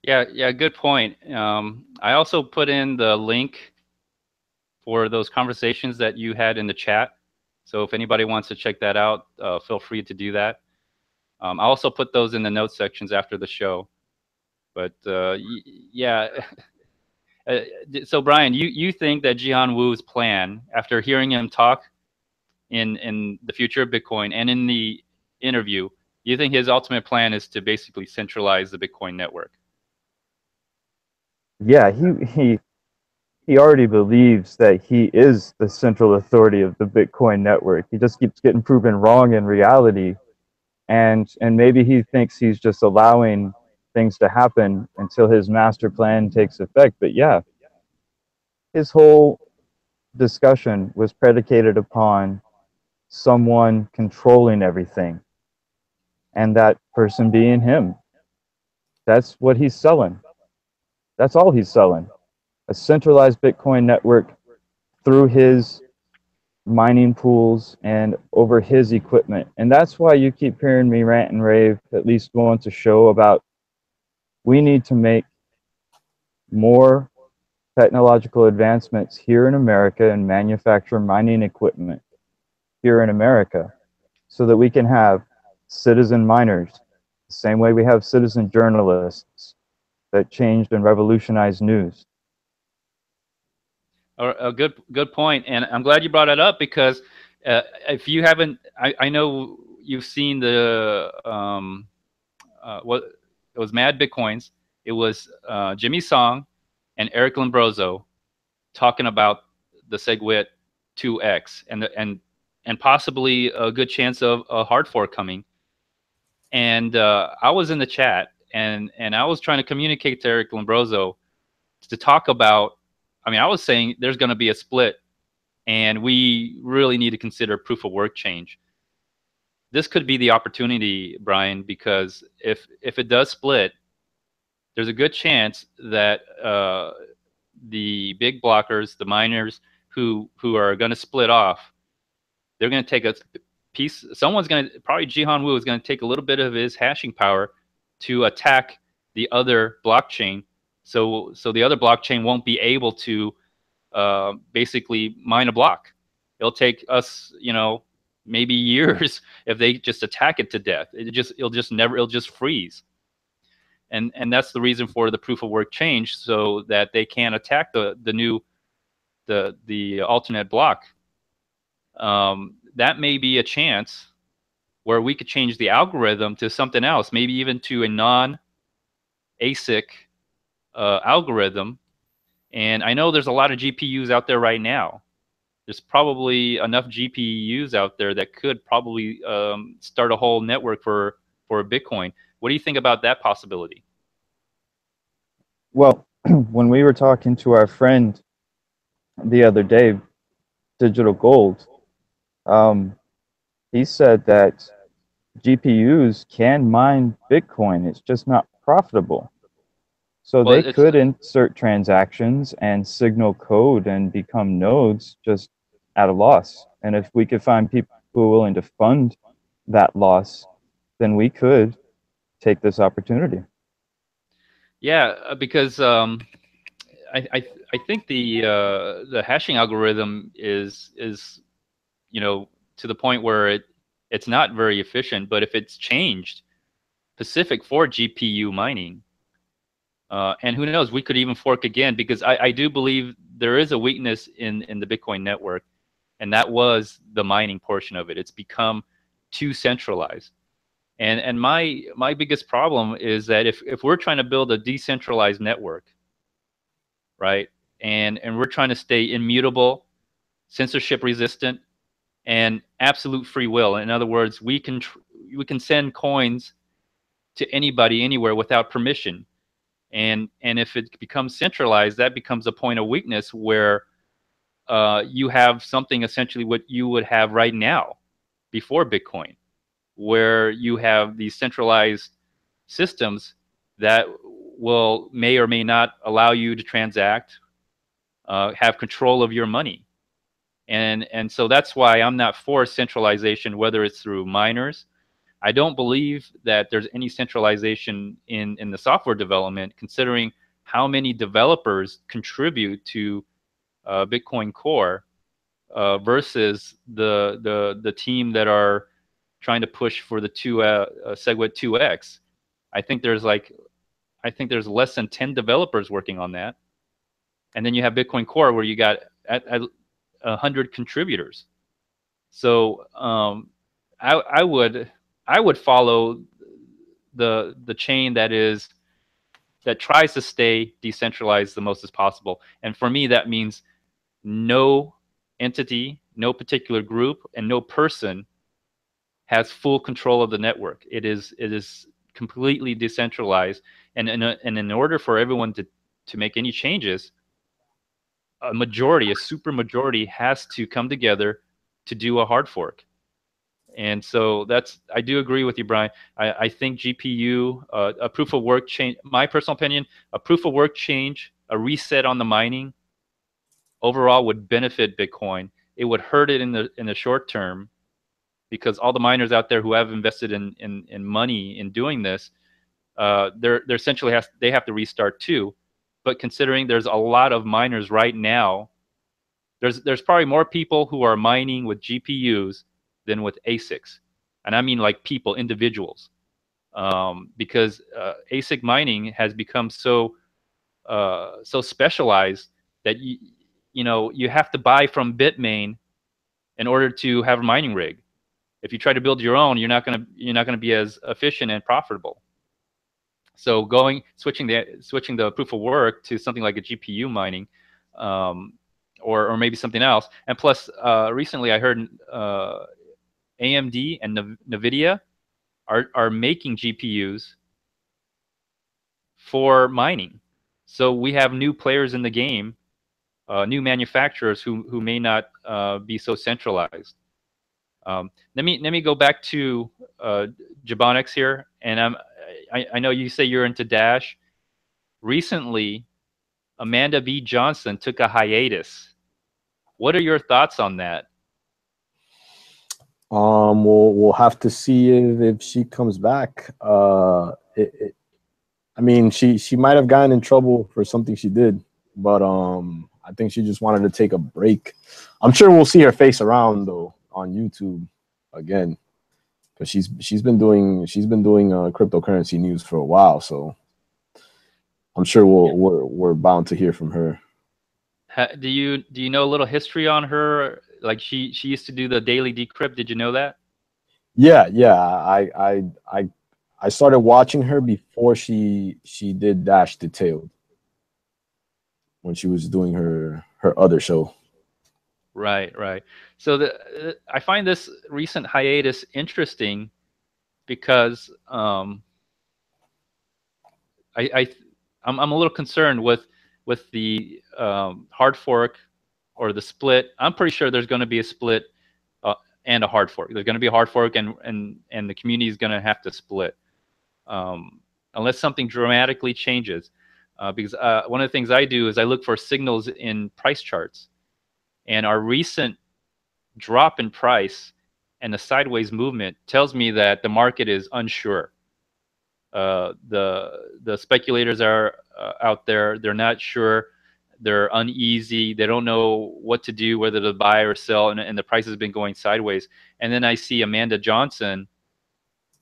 Yeah, good point. I also put in the link for those conversations that you had in the chat. So if anybody wants to check that out, feel free to do that. I also put those in the notes sections after the show. But yeah, so Brian, you think that Jihan Wu's plan, after hearing him talk in the future of Bitcoin and in the interview, you think his ultimate plan is to basically centralize the Bitcoin network? Yeah, he already believes that he is the central authority of the Bitcoin network. He just keeps getting proven wrong in reality. And maybe he thinks he's just allowing things to happen until his master plan takes effect. But yeah, his whole discussion was predicated upon someone controlling everything, and that person being him. That's what he's selling. That's all he's selling. A centralized Bitcoin network through his mining pools and over his equipment. And that's why you keep hearing me rant and rave at least once a show about we need to make more technological advancements here in America and manufacture mining equipment here in America so that we can have citizen miners, the same way we have citizen journalists that changed and revolutionized news. A good point, and I'm glad you brought it up because if you haven't, I know you've seen the what it was Mad Bitcoins. It was Jimmy Song and Eric Lombroso talking about the SegWit 2X and possibly a good chance of a hard fork coming. And I was in the chat and I was trying to communicate to Eric Lombroso to talk about. I mean, I was saying there's going to be a split, and we really need to consider proof of work change. This could be the opportunity, Brian, because if it does split, there's a good chance that the big blockers, the miners who are going to split off, they're going to take a piece. Someone's going to, probably Jihan Wu is going to take a little bit of his hashing power to attack the other blockchain. So the other blockchain won't be able to basically mine a block. It'll take us, maybe years if they just attack it to death. It'll just freeze. And that's the reason for the proof of work change, so that they can attack the alternate block. That may be a chance where we could change the algorithm to something else, maybe even to a non-ASIC algorithm. And I know there's a lot of GPUs out there right now. There's probably enough GPUs out there that could probably start a whole network for Bitcoin. What do you think about that possibility? Well, when we were talking to our friend the other day, Digital Gold, he said that GPUs can mine Bitcoin. It's just not profitable. So well, they could insert transactions and signal code and become nodes just at a loss. And if we could find people who are willing to fund that loss, then we could take this opportunity. Yeah, because I think the hashing algorithm is to the point where it's not very efficient. But if it's changed specific for GPU mining, and who knows, we could even fork again, because I do believe there is a weakness in the Bitcoin network. and that was the mining portion of it. It's become too centralized. And my biggest problem is that if we're trying to build a decentralized network, right, and we're trying to stay immutable, censorship resistant, and absolute free will. In other words, we can send coins to anybody anywhere without permission. And if it becomes centralized, that becomes a point of weakness where you have something essentially what you would have right now before Bitcoin, where you have these centralized systems that may or may not allow you to transact, have control of your money. And so that's why I'm not for centralization, whether it's through miners. I don't believe that there's any centralization in the software development, considering how many developers contribute to Bitcoin Core versus the team that are trying to push for the SegWit 2x. I think there's less than 10 developers working on that, and then you have Bitcoin Core where you got at 100 contributors. So I would follow the chain that tries to stay decentralized the most as possible. And for me, that means no entity, no particular group, and no person has full control of the network. It is completely decentralized. And in order for everyone to make any changes, a super majority has to come together to do a hard fork. And so I do agree with you, Brian. I think GPU, a proof of work change, my personal opinion, a proof of work change, a reset on the mining overall would benefit Bitcoin. It would hurt it in the short term, because all the miners out there who have invested in money in doing this, they're essentially they have to restart too. But considering there's a lot of miners right now, there's probably more people who are mining with GPUs than with ASICs, and I mean like people, individuals, because ASIC mining has become so specialized that you have to buy from Bitmain in order to have a mining rig. If you try to build your own, you're not gonna be as efficient and profitable. So switching the proof of work to something like a GPU mining, or maybe something else. And plus, recently I heard AMD and NVIDIA are making GPUs for mining. So we have new players in the game, new manufacturers who may not be so centralized. Let me go back to Gbonikz here, and I know you say you're into Dash. Recently, Amanda B. Johnson took a hiatus. What are your thoughts on that? We'll have to see if she comes back. I mean, she might have gotten in trouble for something she did, but I think she just wanted to take a break. I'm sure we'll see her face around though on YouTube again, because she's been doing cryptocurrency news for a while, so I'm sure we're bound to hear from her. Do you know a little history on her? Like she used to do the daily decrypt. Did you know that? Yeah. I started watching her before she did Dash Detailed, when she was doing her other show. Right. So I find this recent hiatus interesting because I'm a little concerned with the hard fork or the split. I'm pretty sure there's going to be a split and a hard fork. There's going to be a hard fork, and the community is going to have to split unless something dramatically changes. Because one of the things I do is I look for signals in price charts, and our recent drop in price and the sideways movement tells me that the market is unsure. The speculators are out there. They're not sure. They're uneasy. They don't know what to do, whether to buy or sell, and the price has been going sideways. And then I see Amanda Johnson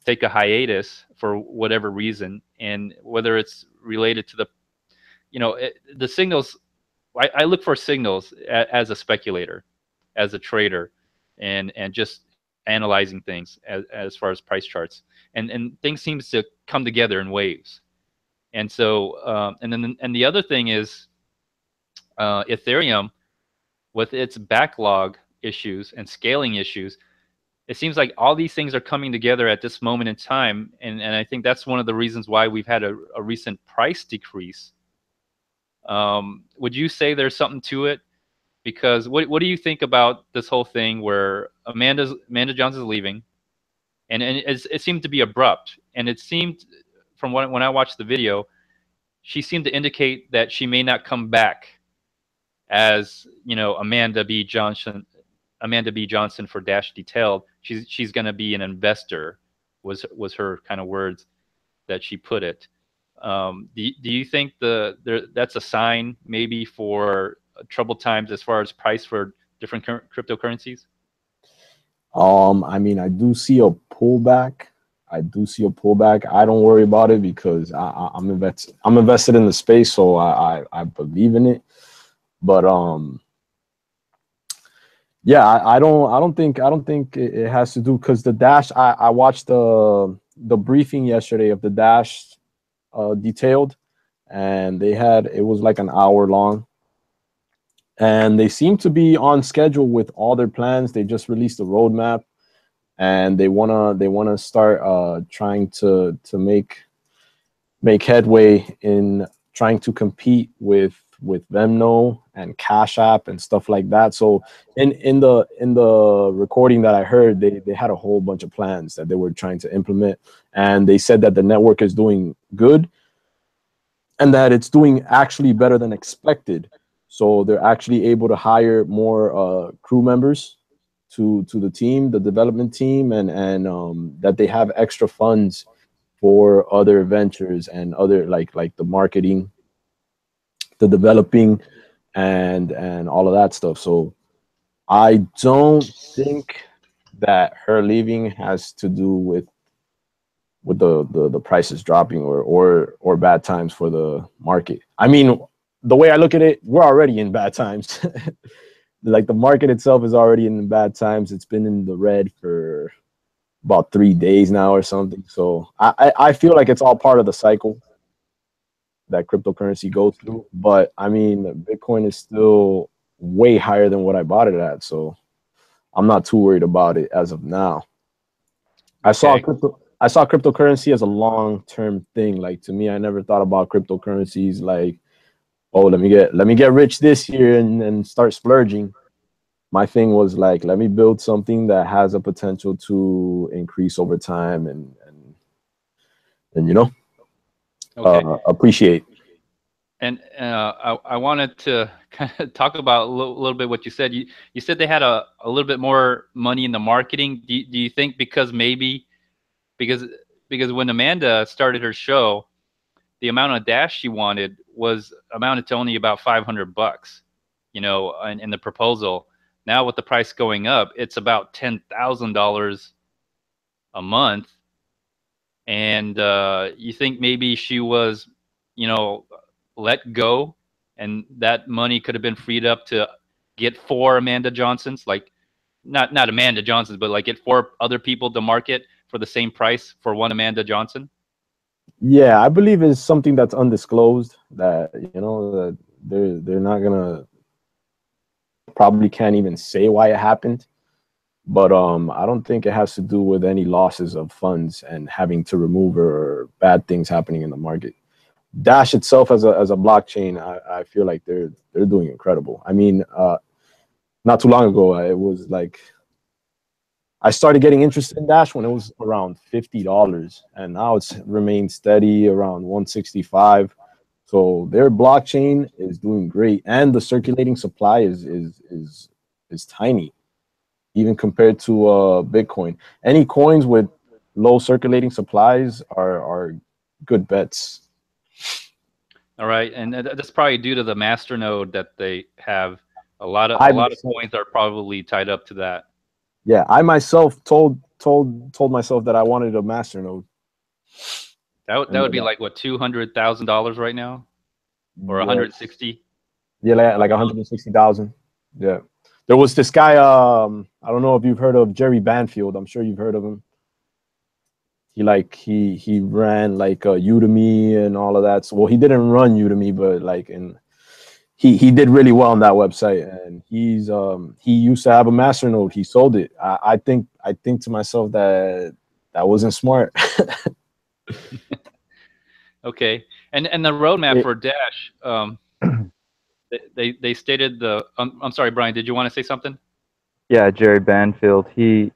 take a hiatus for whatever reason, and whether it's related to the signals. I look for signals as a speculator. as a trader, and just analyzing things as far as price charts, and things seems to come together in waves. And so and the other thing is Ethereum, with its backlog issues and scaling issues, it seems like all these things are coming together at this moment in time, and I think that's one of the reasons why we've had a recent price decrease. Would you say there's something to it? Because what do you think about this whole thing where Amanda Johnson's leaving, and it seemed to be abrupt, and it seemed from when I watched the video, she seemed to indicate that she may not come back as, you know, Amanda B. Johnson for Dash Detailed. She's going to be an investor, was her kind of words that she put it. Do you think that's a sign maybe for troubled times as far as price for different cryptocurrencies? I mean, I do see a pullback. I don't worry about it because I'm invested in the space, so I believe in it. But yeah, I don't think it has to do, because the Dash, I watched the briefing yesterday of the Dash Detailed, and it was like an hour long, and they seem to be on schedule with all their plans. They just released a roadmap, and they wanna start trying to make headway in trying to compete with Venmo and Cash App and stuff like that. So in the recording that I heard, they had a whole bunch of plans that they were trying to implement, and they said that the network is doing good and that it's doing actually better than expected. So they're actually able to hire more crew members to the team, the development team, and that they have extra funds for other ventures and other like the marketing, the developing, and all of that stuff. So I don't think that her leaving has to do with the prices dropping or bad times for the market. I mean, the way I look at it, we're already in bad times. Like the market itself is already in bad times. It's been in the red for about 3 days now or something. So I feel like it's all part of the cycle that cryptocurrency goes through. But I mean, Bitcoin is still way higher than what I bought it at, so I'm not too worried about it as of now. I saw cryptocurrency as a long-term thing. Like, to me, I never thought about cryptocurrencies like, oh, let me get rich this year and start splurging. My thing was like, let me build something that has a potential to increase over time and you know, appreciate. And I wanted to kind of talk about a little bit what you said. You said they had a little bit more money in the marketing. Do you think because when Amanda started her show, the amount of Dash she wanted amounted to only about $500, you know, in the proposal. Now with the price going up, it's about $10,000 a month. And you think maybe she was, you know, let go, and that money could have been freed up to get 4 Amanda Johnsons, like not Amanda Johnsons, but like get 4 other people to market for the same price for 1 Amanda Johnson? Yeah, I believe it's something that's undisclosed, that, you know, that they're not gonna, probably can't even say why it happened. But I don't think it has to do with any losses of funds and having to remove or bad things happening in the market. Dash itself as a blockchain, I feel like they're doing incredible. I mean, not too long ago, it was like, I started getting interested in Dash when it was around $50, and now it's remained steady around 165. So their blockchain is doing great, and the circulating supply is tiny, even compared to Bitcoin. Any coins with low circulating supplies are good bets. All right, and that's probably due to the masternode that they have. A lot of coins are probably tied up to that. Yeah, I myself told myself that I wanted a masternode. That would be like what, $200,000 right now, or 160? Yeah, like 160,000. Yeah, There was this guy. I don't know if you've heard of Jerry Banfield. I'm sure you've heard of him. He ran like Udemy and all of that. So, well, he didn't run Udemy, but like he did really well on that website. And he used to have a masternode. He sold it. I think to myself that wasn't smart. Okay, and the roadmap for Dash. They stated the. I'm sorry, Brian. Did you want to say something? Yeah, Jerry Banfield. He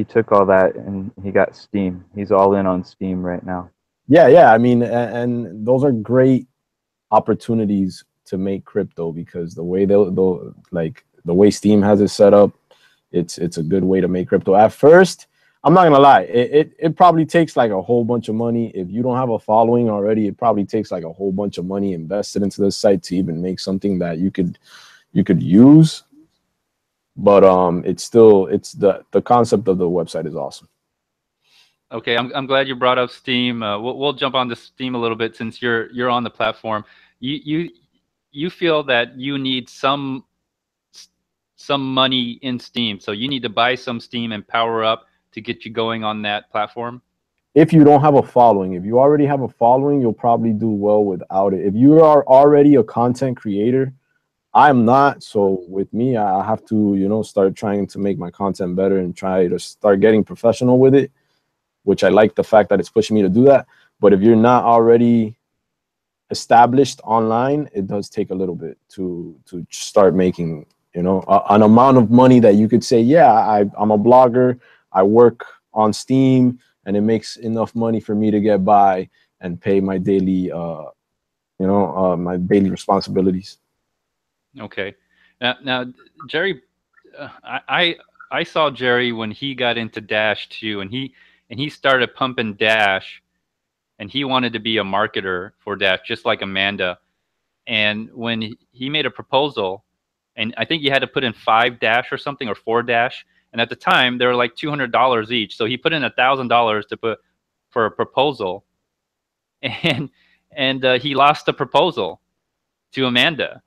took all that and he got Steam. He's all in on Steam right now. Yeah. I mean, and those are great opportunities to make crypto because the way the way Steam has it set up, it's a good way to make crypto. At first, I'm not gonna lie, it probably takes like a whole bunch of money. If you don't have a following already, it probably takes like a whole bunch of money invested into the site to even make something that you could use. But it's the concept of the website is awesome. Okay, I'm glad you brought up Steam. We'll jump on to Steam a little bit since you're on the platform. You feel that you need some money in Steam, so you need to buy some Steam and power up to get you going on that platform? If you don't have a following, if you already have a following, you'll probably do well without it. If you are already a content creator, I'm not. So with me, I have to, start trying to make my content better and try to start getting professional with it, which I like the fact that it's pushing me to do that. But if you're not already established online, it does take a little bit to start making, an amount of money that you could say, yeah, I'm a blogger. I work on Steam and it makes enough money for me to get by and pay my daily, my daily responsibilities. Okay. Now Jerry, I saw Jerry when he got into Dash too, and he started pumping Dash, and he wanted to be a marketer for Dash, just like Amanda. And when he made a proposal, and I think you had to put in 5 Dash or something, or 4 Dash. And at the time, they were like $200 each. So he put in $1,000 to put for a proposal, and he lost the proposal to Amanda,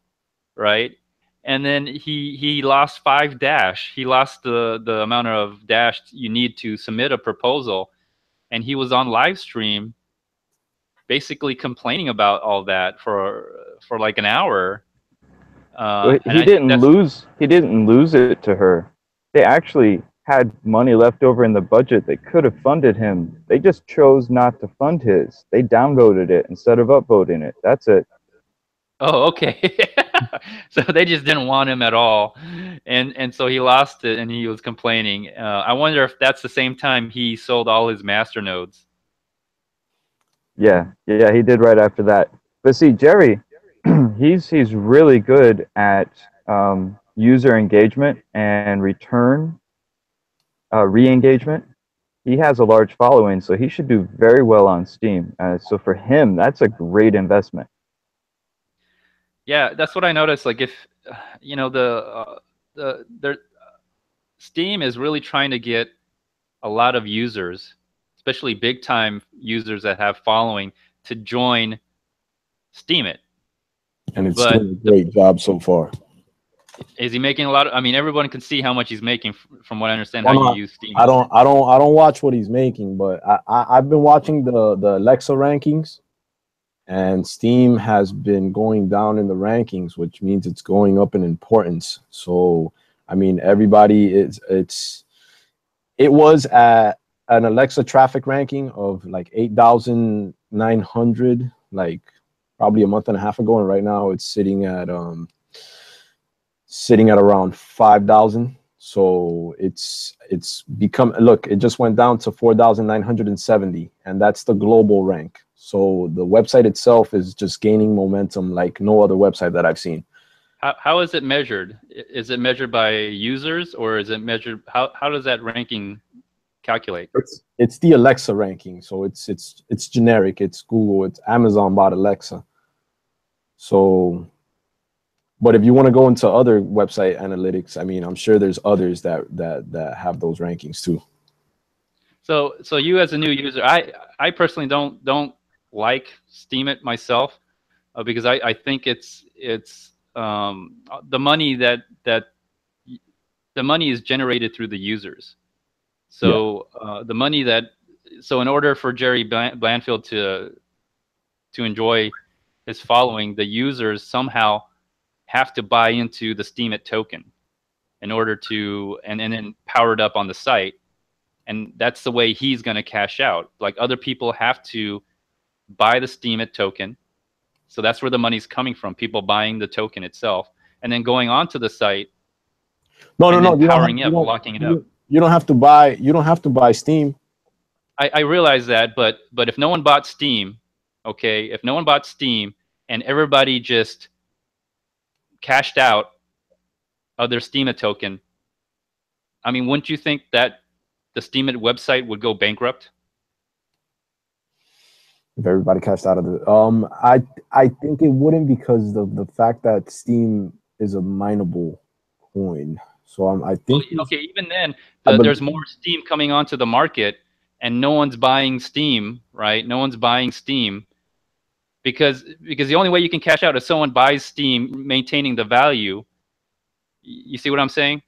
right? And then he lost 5 Dash. He lost the amount of Dash you need to submit a proposal, and he was on live stream, basically complaining about all that for like an hour. He didn't lose it to her. They actually had money left over in the budget that could have funded him. They just chose not to fund his. They downvoted it instead of upvoting it. That's it. Oh, okay. So they just didn't want him at all, and so he lost it, and he was complaining. I wonder if that's the same time he sold all his master nodes. Yeah, he did right after that. But see, Jerry, he's really good at user engagement and re-engagement. He has a large following, so he should do very well on Steam. So for him, that's a great investment. Yeah, that's what I noticed. Like, if Steam is really trying to get a lot of users, especially big time users that have following, to join Steam it. And it's doing a great job so far. Is he making a lot of? I mean, everyone can see how much he's making from what I understand. How you use Steam. I don't watch what he's making, but I've been watching the Alexa rankings, and Steam has been going down in the rankings, which means it's going up in importance. So I mean, everybody it was at an Alexa traffic ranking of like 8,900, like probably a month and a half ago, and right now it's sitting at around 5,000. So it's become, look, it just went down to 4,970, and that's the global rank. So the website itself is just gaining momentum like no other website that I've seen. How is it measured? Is it measured by users, or is it measured? How does that ranking calculate? It's the Alexa ranking, so it's generic. It's Google. It's Amazon bought Alexa. So, but if you want to go into other website analytics, I mean, I'm sure there's others that have those rankings too. So you as a new user, I personally don't like Steam it myself, because I think it's the money that the money is generated through the users. So the money that, so in order for Jerry Blanfield to enjoy his following, the users somehow have to buy into the Steam It token in order to, and then power it up on the site. And that's the way he's going to cash out. Like, other people have to buy the Steam It token. So that's where the money's coming from, people buying the token itself and then going onto the site. No, powering it, locking it up. You don't have to buy Steam. I realize that, but if no one bought Steam, okay, if no one bought Steam and everybody just cashed out of their Steam It token, I mean, wouldn't you think that the Steam It website would go bankrupt? If everybody cashed out of the, I think it wouldn't, because the fact that Steam is a mineable coin. So I think. Well, okay, even then, there's more Steam coming onto the market, and no one's buying Steam, right? No one's buying Steam because the only way you can cash out is someone buys Steam, maintaining the value. You see what I'm saying?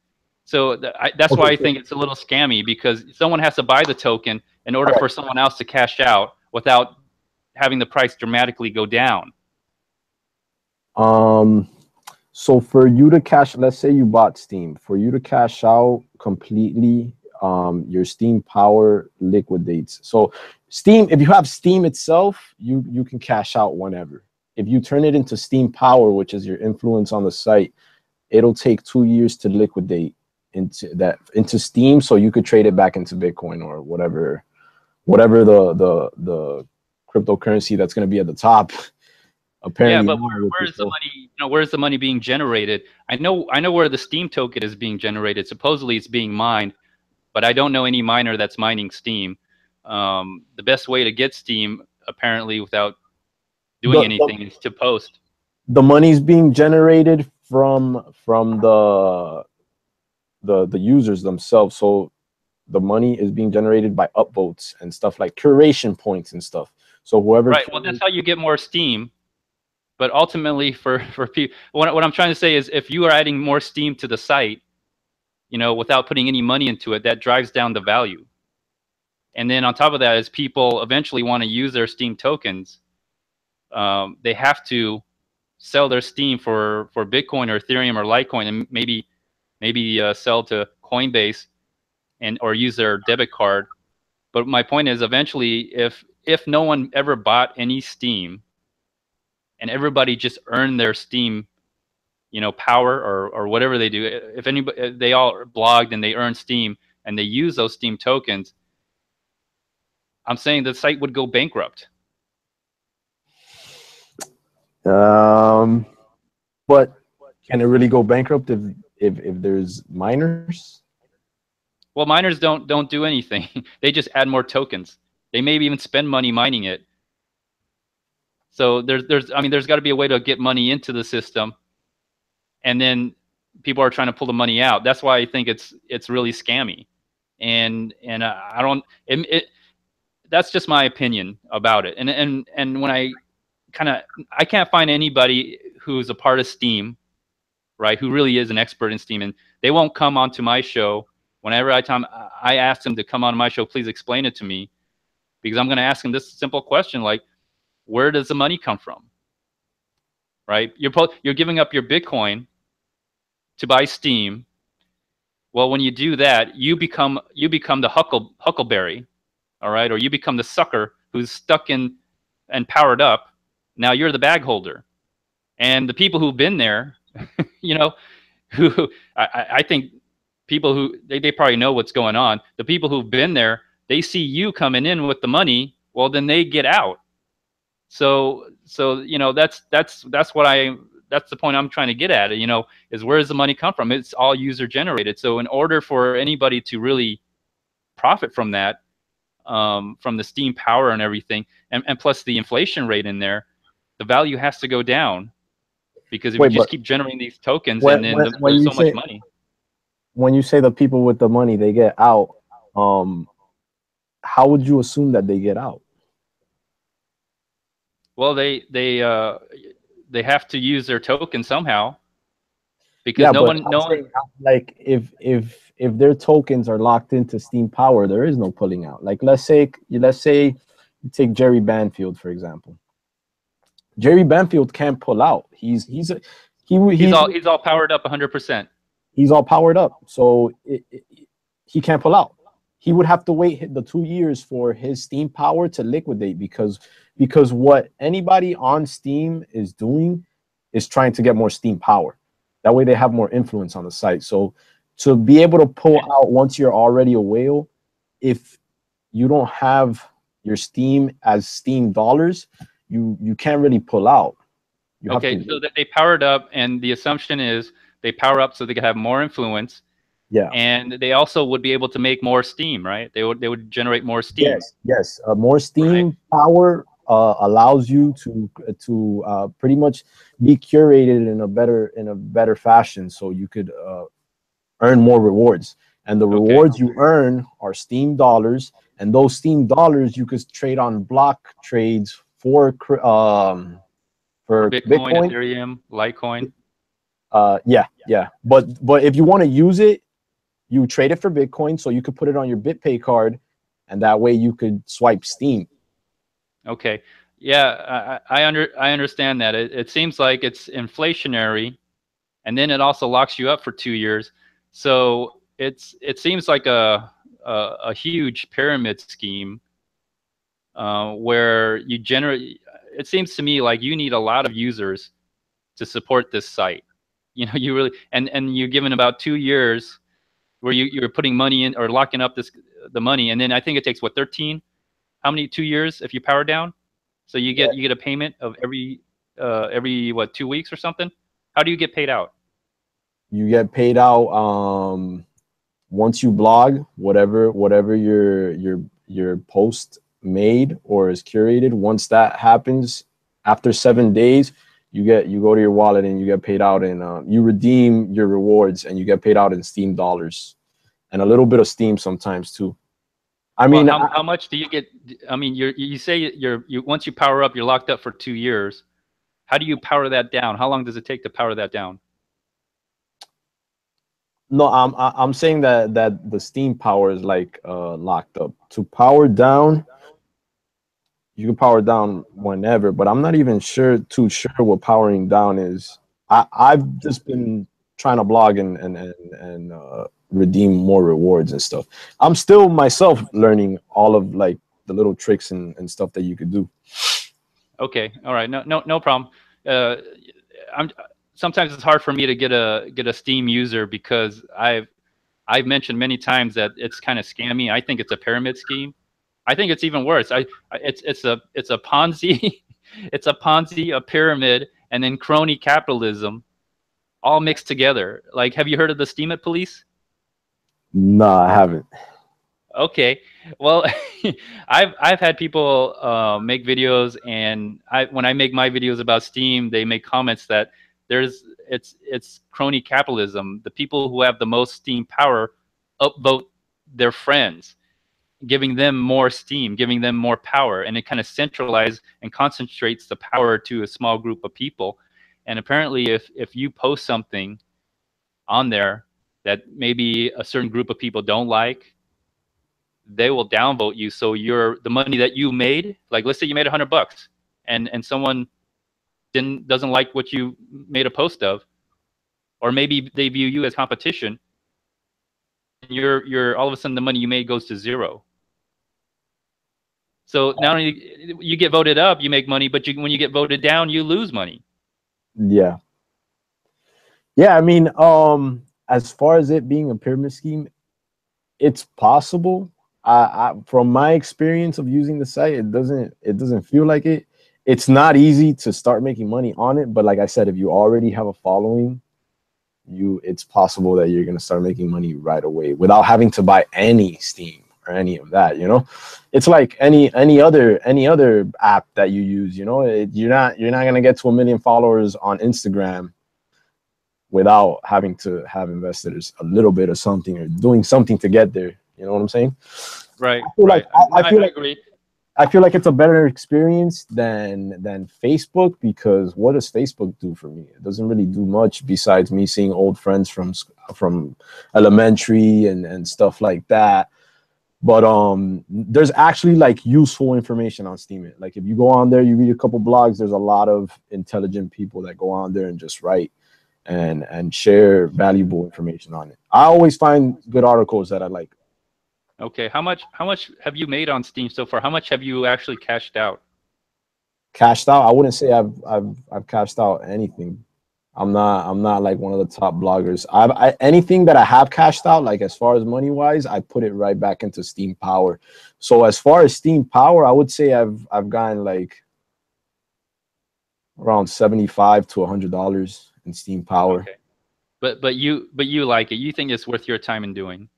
So that's why I think it's a little scammy, because someone has to buy the token in order for someone else to cash out without having the price dramatically go down. So for you to cash, let's say you bought Steam, for you to cash out completely, your Steam power liquidates. So Steam, if you have Steam itself, you can cash out whenever. If you turn it into Steam power, which is your influence on the site, it'll take 2 years to liquidate into Steam, so you could trade it back into Bitcoin or whatever the cryptocurrency that's going to be at the top. Apparently, yeah, but where's the money? You know, where's the money being generated? I know where the Steam token is being generated. Supposedly, it's being mined, but I don't know any miner that's mining Steam. The best way to get Steam, apparently, without doing anything, is to post. The money's being generated from the users themselves. So the money is being generated by upvotes and stuff, like curation points and stuff. So whoever, right? Well, that's how you get more Steam. But ultimately, for people, what I'm trying to say is, if you are adding more Steam to the site, you know, without putting any money into it, that drives down the value. And then on top of that, as people eventually want to use their Steam tokens, they have to sell their Steam for Bitcoin or Ethereum or Litecoin, and maybe sell to Coinbase or use their debit card. But my point is, eventually, if no one ever bought any Steam, and everybody just earned their Steam, you know, power or whatever they do, if anybody, they all blogged and they earned Steam and they use those Steam tokens, I'm saying the site would go bankrupt. But can it really go bankrupt if there's miners? Well, miners don't do anything. They just add more tokens. They maybe even spend money mining it. So there's got to be a way to get money into the system, and then people are trying to pull the money out. That's why I think it's really scammy, and I don't. That's just my opinion about it. And when I can't find anybody who's a part of Steam, right, who really is an expert in Steam, and they won't come onto my show. Whenever I ask them to come on my show, please explain it to me, because I'm going to ask them this simple question, like, where does the money come from? Right? You're giving up your Bitcoin to buy Steam. Well, when you do that, you become the huckleberry, all right, or you become the sucker who's stuck in and powered up. Now you're the bag holder, and the people who've been there, you know, who I think people who they probably know what's going on. The people who've been there, they see you coming in with the money. Well, then they get out. So you know, that's the point I'm trying to get at. You know, is where does the money come from? It's all user generated. So in order for anybody to really profit from that, from the Steam power and everything, and plus the inflation rate in there, the value has to go down, because if you just keep generating these tokens, and then there's so much money. When you say the people with the money, they get out, how would you assume that they get out? Well, they have to use their token somehow. because Yeah, no but one, no I'm one. saying, like if their tokens are locked into Steam Power, there is no pulling out. Like let's say you take Jerry Banfield for example. Jerry Banfield can't pull out. He's He's all powered up 100%. he's all powered up, so he can't pull out. He would have to wait the 2 years for his Steam Power to liquidate because what anybody on Steam is doing is trying to get more Steam Power. That way they have more influence on the site. So to be able to pull out once you're already a whale, if you don't have your Steam as Steam dollars, you can't really pull out. You have Okay, to, so that they powered up, and the assumption is they power up so they can have more influence, yeah. and they also would be able to make more steam, right? They would generate more steam. Yes. More Steam Power allows you to pretty much be curated in a better fashion, so you could earn more rewards. And the rewards you earn are Steam dollars, and those Steam dollars you could trade on block trades for Bitcoin, Ethereum, Litecoin. Yeah. But if you want to use it, you trade it for Bitcoin, so you could put it on your BitPay card, and that way you could swipe Steam. Okay, yeah, I understand that. It seems like it's inflationary, and then it also locks you up for 2 years. So it seems like a huge pyramid scheme where you generate. It seems to me like you need a lot of users to support this site. You know, you really and you're given about 2 years where you're putting money in or locking up the money, and then I think it takes what 13. How many 2 years if you power down? So you get a payment of every what 2 weeks or something. How do you get paid out? You get paid out once you blog whatever your post made or is curated. Once that happens, after 7 days, you go to your wallet and you get paid out, and you redeem your rewards and you get paid out in Steam dollars and a little bit of Steam sometimes too. I mean, how much do you get? I mean, you say you once you power up, you're locked up for 2 years. How do you power that down? How long does it take to power that down? No, I'm saying that the Steam Power is like locked up. To power down, you can power down whenever, but I'm not even too sure what powering down is. I've just been trying to blog and redeem more rewards and stuff. I'm still myself learning all of like the little tricks and stuff that you could do. Okay, all right, no problem. Sometimes it's hard for me to get a Steam user because I've mentioned many times that it's kind of scammy. I think it's a pyramid scheme. I think it's even worse. It's a Ponzi, it's a Ponzi, a pyramid, and then crony capitalism, all mixed together. Like, have you heard of the Steemit police? No, I haven't. Okay, well, I've had people make videos, and when I make my videos about Steam, they make comments that it's crony capitalism. The people who have the most Steam power upvote their friends, giving them more Steam, giving them more power, and it kind of centralizes and concentrates the power to a small group of people. And apparently, if you post something on there that maybe a certain group of people don't like, they will downvote you. So the money that you made, like let's say you made $100, and someone doesn't like what you made a post of, or maybe they view you as competition, and you're all of a sudden the money you made goes to zero. So not only you get voted up, you make money, but when you get voted down, you lose money. Yeah. I mean, as far as it being a pyramid scheme, it's possible. From my experience of using the site, it doesn't feel like it. It's not easy to start making money on it, but like I said, if you already have a following, it's possible that you're gonna start making money right away without having to buy any Steam or any of that. You know, it's like any other app that you use. You know, you're not gonna get to 1 million followers on Instagram without having to have invested a little bit of something or doing something to get there. You know what I'm saying? Right. I feel like I feel like it's a better experience than Facebook, because what does Facebook do for me? It doesn't really do much besides me seeing old friends from elementary and stuff like that. But there's actually like useful information on Steam. Like if you go on there, you read a couple blogs, there's a lot of intelligent people that go on there and just write and share valuable information on it. I always find good articles that I like. Okay, how much have you made on Steam so far? How much have you actually cashed out? Cashed out? I wouldn't say I've cashed out anything. I'm not like one of the top bloggers. Anything that I have cashed out, like as far as money wise, I put it right back into Steam Power. So as far as Steam Power, I would say I've gotten like around $75 to $100 in Steam Power. Okay. But you like it. You think it's worth your time in doing.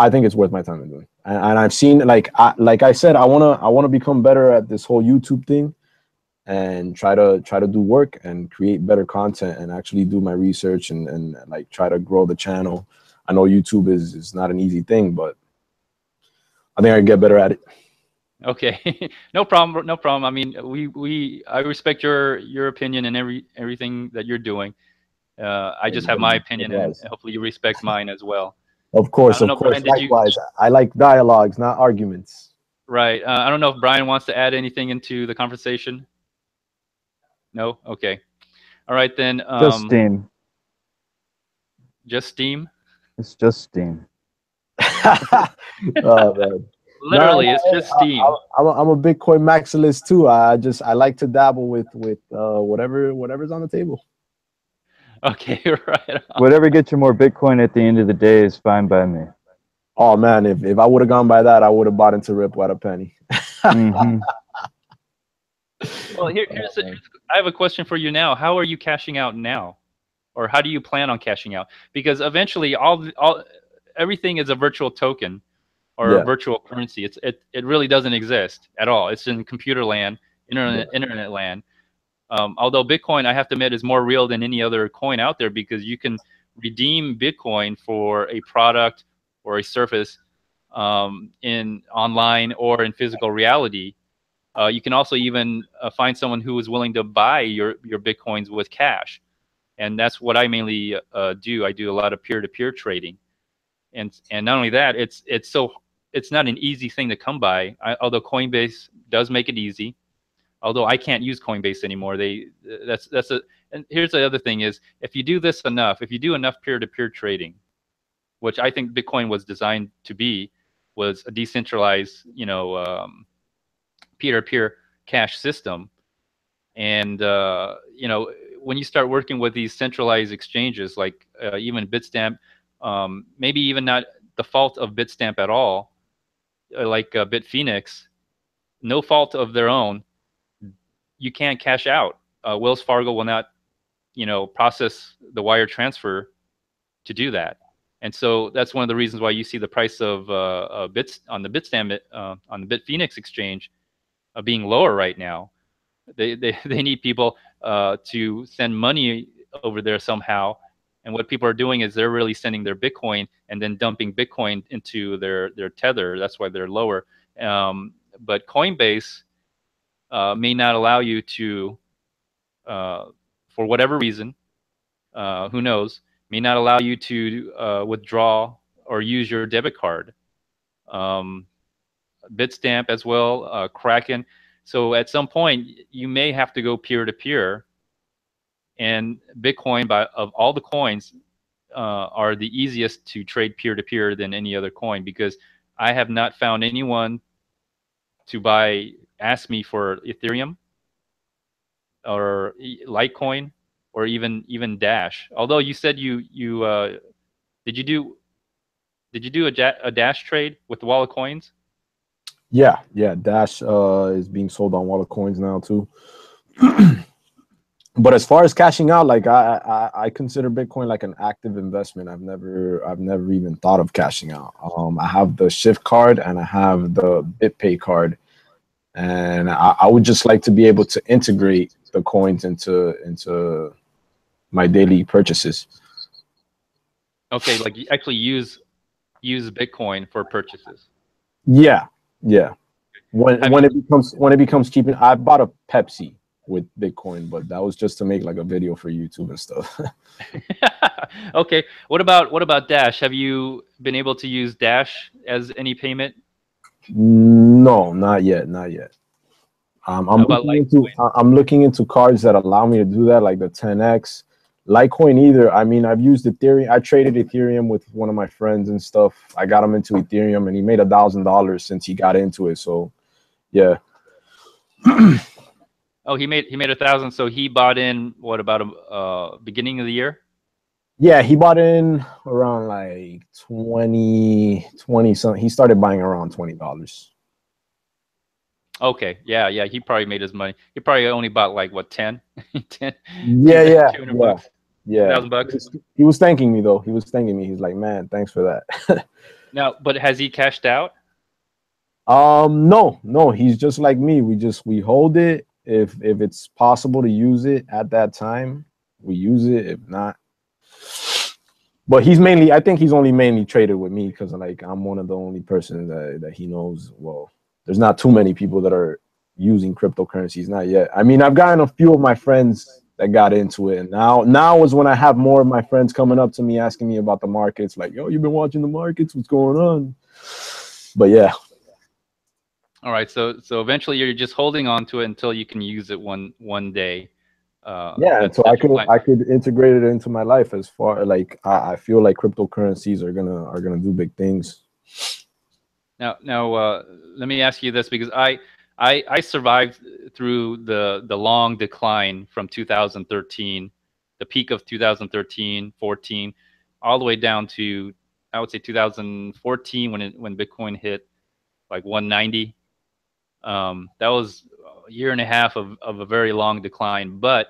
I think it's worth my time in doing. And I've seen, like I said, I wanna become better at this whole YouTube thing, and try to do work and create better content and actually do my research and like try to grow the channel. I know YouTube is not an easy thing, but I think I can get better at it. Okay, no problem, no problem. I mean, I respect your opinion and everything that you're doing. I just have my opinion, and hopefully you respect mine as well. Of course, of course. Brian, likewise, I like dialogues, not arguments. Right. I don't know if Brian wants to add anything into the conversation. No? Okay. All right, then. Just Steam. Just Steam? It's just Steam. Oh, man. Literally, it's just Steam. I'm a Bitcoin maximalist too. I like to dabble with whatever's on the table. Okay, right. Whatever gets you more Bitcoin at the end of the day is fine by me. Oh man, if I would have gone by that, I would have bought into Rip at a penny. Mm-hmm. Well, I have a question for you now. How are you cashing out now, or how do you plan on cashing out? Because eventually, everything is a virtual token or a virtual currency. It really doesn't exist at all. It's in computer land, internet land. Although Bitcoin, I have to admit, is more real than any other coin out there, because you can redeem Bitcoin for a product or a service in online or in physical reality. You can also even find someone who is willing to buy your Bitcoins with cash. And that's what I mainly do. I do a lot of peer-to-peer trading. And not only that, it's not an easy thing to come by. Although Coinbase does make it easy. Although I can't use Coinbase anymore. And here's the other thing is, if you do this enough, if you do enough peer-to-peer trading, which I think Bitcoin was designed to be, was a decentralized, peer-to-peer cash system. And when you start working with these centralized exchanges, like even Bitstamp, maybe even not the fault of Bitstamp at all, like Bitfinex, no fault of their own, you can't cash out. Wells Fargo will not, process the wire transfer to do that. And so that's one of the reasons why you see the price of bits on the Bitstamp on the Bitfinex exchange being lower right now. They need people to send money over there somehow. And what people are doing is they're really sending their Bitcoin and then dumping Bitcoin into their tether. That's why they're lower. But Coinbase may not allow you to, for whatever reason, who knows, may not allow you to withdraw or use your debit card. Bitstamp as well, Kraken. So at some point, you may have to go peer-to-peer. And Bitcoin, of all the coins, are the easiest to trade peer-to-peer than any other coin, because I have not found anyone to ask me for Ethereum or Litecoin or even Dash. Although you said did you do a Dash trade with the Wall of Coins? Yeah, Dash is being sold on Wall of Coins now too. But as far as cashing out, like I consider Bitcoin like an active investment. I've never even thought of cashing out. I have the Shift card and I have the BitPay card, and I would just like to be able to integrate the coins into my daily purchases. Okay, like you actually use Bitcoin for purchases. Yeah. when it becomes cheap. I bought a Pepsi with Bitcoin, but that was just to make like a video for YouTube and stuff. Okay. What about Dash? Have you been able to use Dash as any payment? No, not yet, not yet. I'm looking into cards that allow me to do that, like the 10x. Litecoin either. I mean, I've used Ethereum. I traded Ethereum with one of my friends and stuff. I got him into Ethereum, and he made $1,000 since he got into it. So, yeah. Oh, he made 1,000. So he bought in what about beginning of the year? Yeah, he bought in around like 20 something. He started buying around $20. Okay, yeah, he probably made his money. He probably only bought like what 10, 10. Yeah, 200 bucks. Yeah. 1,000 bucks. He was thanking me though. He was thanking me. He's like, man, thanks for that. Now, but has he cashed out? No. He's just like me. We hold it. If it's possible to use it at that time, we use it. If not. But I think he's only mainly traded with me because like I'm one of the only persons that he knows. Well, there's not too many people that are using cryptocurrencies, not yet. I mean, I've gotten a few of my friends that got into it, and now is when I have more of my friends coming up to me asking me about the markets, like, yo, you've been watching the markets, what's going on? But yeah. All right, so eventually you're just holding on to it until you can use it one day. Yeah, so I could integrate it into my life. As far like I feel like cryptocurrencies are gonna do big things. Now, let me ask you this, because I survived through the long decline from 2013, the peak of 2013, 14, all the way down to, I would say, 2014 when Bitcoin hit like 190. That was a year and a half of a very long decline. But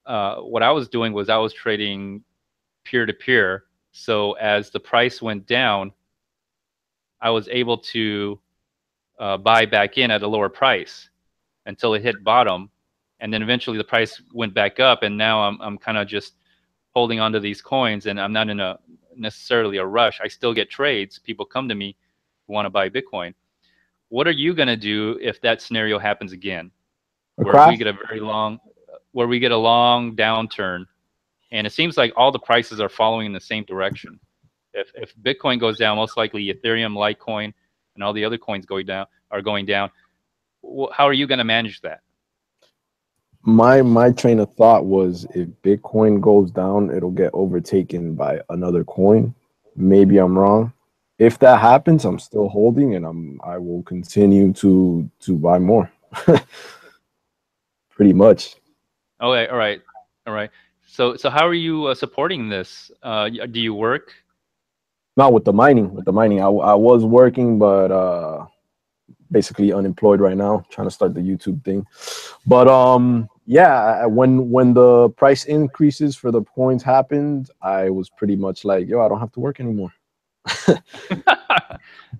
what I was doing was I was trading peer-to-peer. So as the price went down, I was able to buy back in at a lower price until it hit bottom, and then eventually the price went back up. And now I'm kind of just holding onto these coins, and I'm not in a necessarily a rush. I still get trades. People come to me who want to buy Bitcoin. What are you gonna do if that scenario happens again, where we get a long downturn, and it seems like all the prices are following in the same direction? If Bitcoin goes down, most likely Ethereum, Litecoin, and all the other coins are going down. How are you going to manage that? My train of thought was, if Bitcoin goes down, it'll get overtaken by another coin. Maybe I'm wrong. If that happens, I'm still holding, and I will continue to buy more. Pretty much. Okay, all right. So how are you supporting this? Do you work? Not with the mining. With the mining, I was working, but basically unemployed right now, trying to start the YouTube thing. But yeah, when the price increases for the coins happened, I was pretty much like, yo, I don't have to work anymore.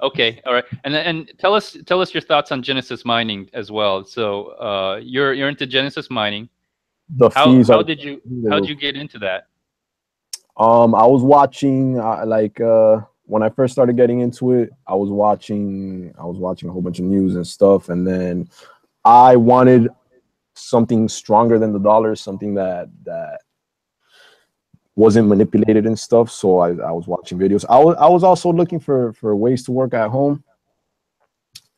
Okay, all right. And tell us your thoughts on Genesis mining as well. So you're into Genesis mining. The fees. How did you get into that? I was watching when I first started getting into it, I was watching a whole bunch of news and stuff, and then I wanted something stronger than the dollar, something that wasn't manipulated and stuff. So I was watching videos. I was also looking for ways to work at home.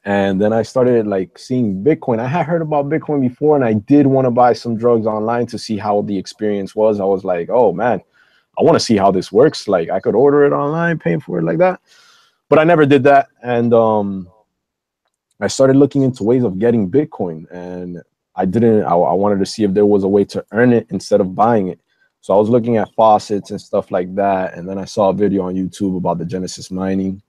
And then I started like seeing Bitcoin. I had heard about Bitcoin before, and I did want to buy some drugs online to see how the experience was. I was like, oh man, I want to see how this works. Like I could order it online, pay for it like that. But I never did that. And I started looking into ways of getting Bitcoin, and I wanted to see if there was a way to earn it instead of buying it. So I was looking at faucets and stuff like that. And then I saw a video on YouTube about the Genesis mining,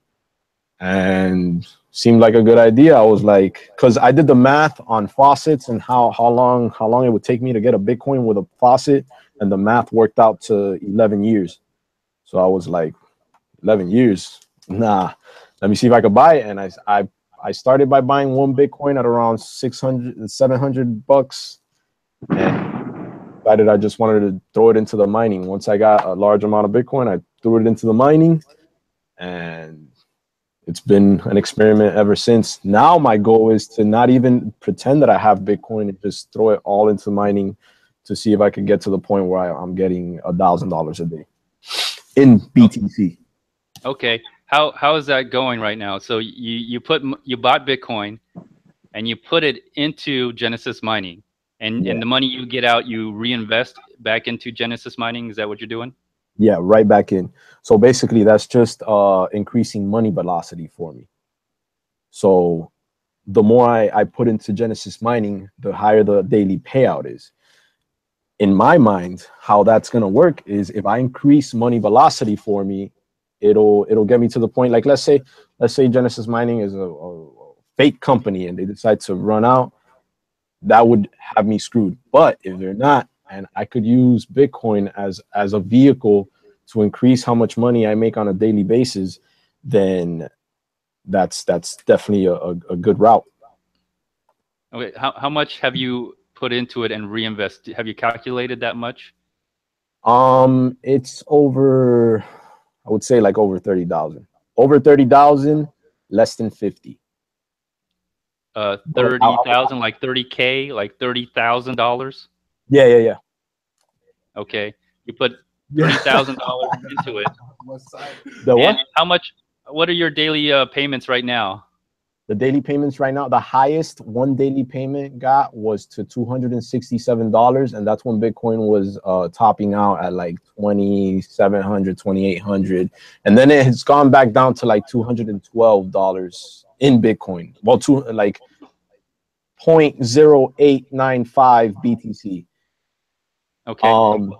and seemed like a good idea. I was like, because I did the math on faucets and how long it would take me to get a Bitcoin with a faucet, and the math worked out to 11 years. So I was like, 11 years? Nah, let me see if I could buy it. And I started by buying one Bitcoin at around 600, 700 bucks, and decided I just wanted to throw it into the mining. Once I got a large amount of Bitcoin, I threw it into the mining, and it's been an experiment ever since. Now my goal is to not even pretend that I have Bitcoin and just throw it all into mining to see if I can get to the point where I'm getting $1,000 a day in BTC. Okay. How is that going right now? So you bought Bitcoin and you put it into Genesis mining, and the money you get out you reinvest back into Genesis mining. Is that what you're doing? Yeah, right back in. So basically that's just increasing money velocity for me. So the more I put into Genesis mining, the higher the daily payout is. In my mind, how that's going to work is if I increase money velocity for me, it'll get me to the point. Like let's say Genesis mining is a fake company and they decide to run out, that would have me screwed. But if they're not, and I could use Bitcoin as a vehicle to increase how much money I make on a daily basis, then that's definitely a good route. Okay. How much have you put into it and reinvest? Have you calculated that much? It's over, I would say like over 30,000. Over 30,000, less than 50. 30,000, like 30K, like $30,000. Yeah. Okay, you put $30,000 into it. The what? And how much? What are your daily payments right now? The daily payments right now, the highest one daily payment got was to $267, and that's when Bitcoin was topping out at like 2,700, 2,800, and then it has gone back down to like $212 in Bitcoin. Well, like 0.0895 BTC. Okay.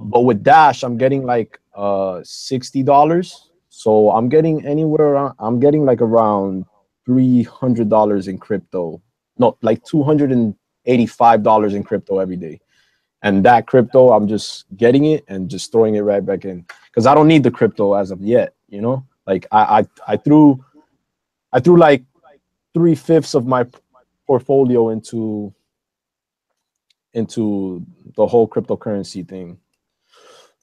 But with Dash, I'm getting like $60. So I'm getting anywhere around. I'm getting like around $300 in crypto. No, like $285 in crypto every day. And that crypto, I'm just getting it and just throwing it right back in because I don't need the crypto as of yet. You know, like I threw like 3/5 of my portfolio into the whole cryptocurrency thing.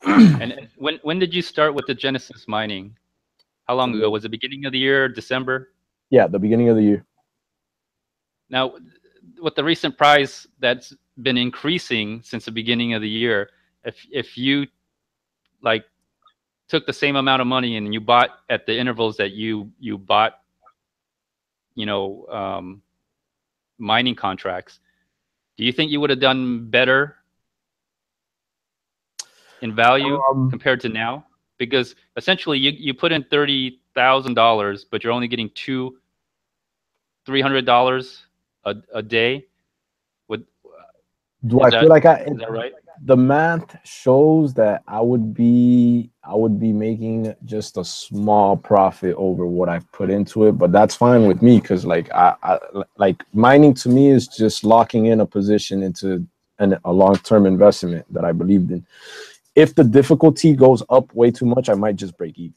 And when did you start with the Genesis mining? How long ago? Was it beginning of the year, December? Yeah, the beginning of the year. Now, with the recent price that's been increasing since the beginning of the year, if you like took the same amount of money and you bought at the intervals that you bought, mining contracts, do you think you would have done better in value compared to now? Because essentially you put in $30,000, but you're only getting $300 a day. Do I feel like is that right? The math shows that I would be making just a small profit over what I've put into it, but that's fine with me because like I like mining to me is just locking in a position into a long-term investment that I believed in. If the difficulty goes up way too much, I might just break even.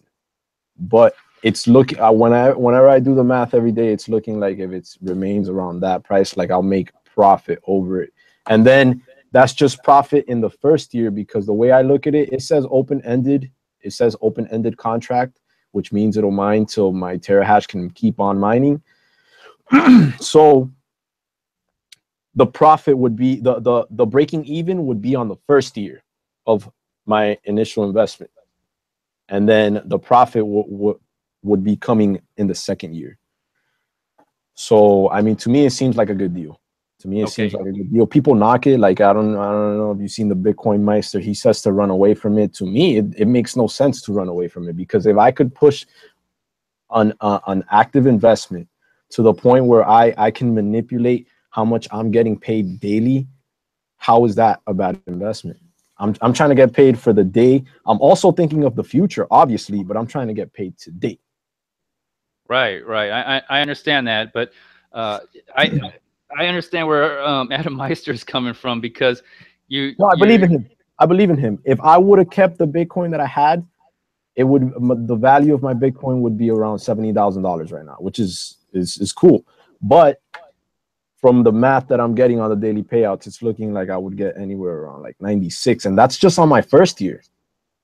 But it's looking whenever I do the math every day, it's looking like if it remains around that price, like I'll make profit over it. And then that's just profit in the first year because the way I look at it, it says open-ended. It says open-ended contract, which means it'll mine till my terahash can keep on mining. So the profit would be the breaking even would be on the first year of my initial investment, and then the profit would be coming in the second year. So I mean, to me, it seems like a good deal. To me, it seems like a good deal. People knock it. Like I don't know if you've seen the Bitcoin Meister. He says to run away from it. To me, it makes no sense to run away from it because if I could push an active investment to the point where I can manipulate how much I'm getting paid daily, how is that a bad investment? I'm trying to get paid for the day. I'm also thinking of the future, obviously, but I'm trying to get paid today. Right. I understand that, but I understand where Adam Meister is coming from because No, I believe in him. I believe in him. If I would have kept the Bitcoin that I had, the value of my Bitcoin would be around $70,000 right now, which is cool. But from the math that I'm getting on the daily payouts, it's looking like I would get anywhere around like 96, and that's just on my first year.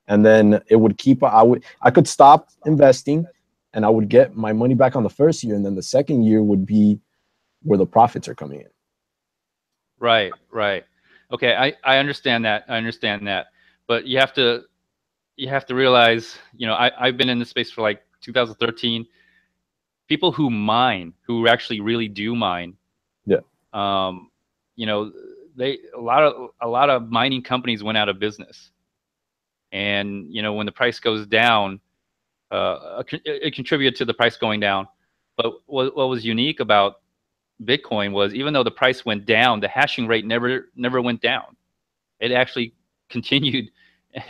And then it would keep. I could stop investing, and I would get my money back on the first year, and then the second year would be where the profits are coming in. Right, right. Okay, I understand that. I understand that. But you have to realize, you know, I've been in this space for like 2013. People who mine, who actually really do mine, Yeah. You know, a lot of mining companies went out of business. And, you know, when the price goes down, it contributed to the price going down. But what was unique about Bitcoin was, even though the price went down, the hashing rate never went down. It actually continued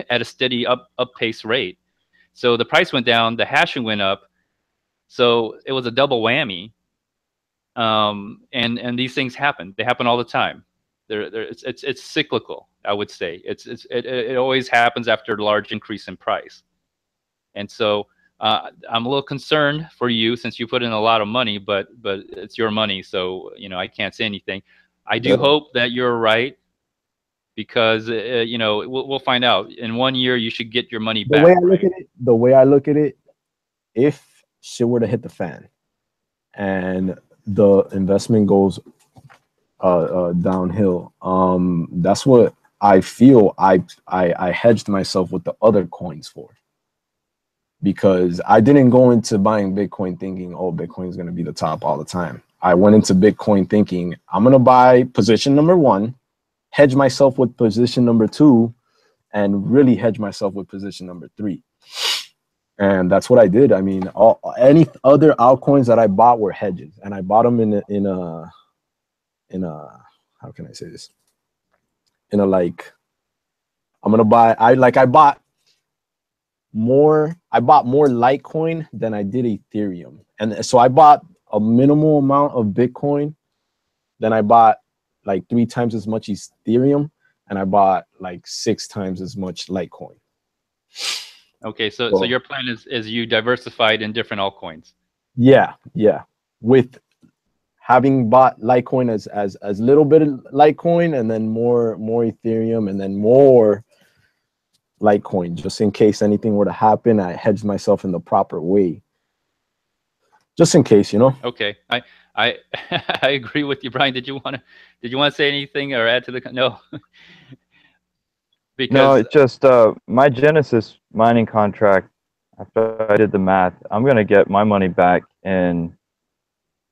at a steady up pace rate. So the price went down, the hashing went up. So it was a double whammy. And these things happen. They happen all the time. It's cyclical, I would say. It always happens after a large increase in price. And so I'm a little concerned for you, since you put in a lot of money, but it's your money, so, you know, I can't say anything. I do hope that you're right, because you know, we'll find out. In 1 year, you should get your money back. The way I look at it, if shit were to hit the fan and the investment goes downhill, that's what I feel I hedged myself with the other coins for. Because I didn't go into buying Bitcoin thinking, oh, Bitcoin is going to be the top all the time. I went into Bitcoin thinking, I'm going to buy position number 1, hedge myself with position number 2, and really hedge myself with position number 3. And that's what I did. I mean, any other altcoins that I bought were hedges, and I bought them in a how can I say this? In a, like, I'm gonna buy. I bought more Litecoin than I did Ethereum, and so I bought a minimal amount of Bitcoin. Then I bought like 3 times as much Ethereum, and I bought like 6 times as much Litecoin. Okay, so your plan is you diversified in different altcoins. Yeah. With having bought Litecoin as little bit of Litecoin, and then more Ethereum, and then more Litecoin, just in case anything were to happen. I hedged myself in the proper way, just in case, you know. Okay, I I agree with you, Brian. Did you want to say anything or add to the no? Because no, it's just my Genesis mining contract. After I did the math, I'm gonna get my money back in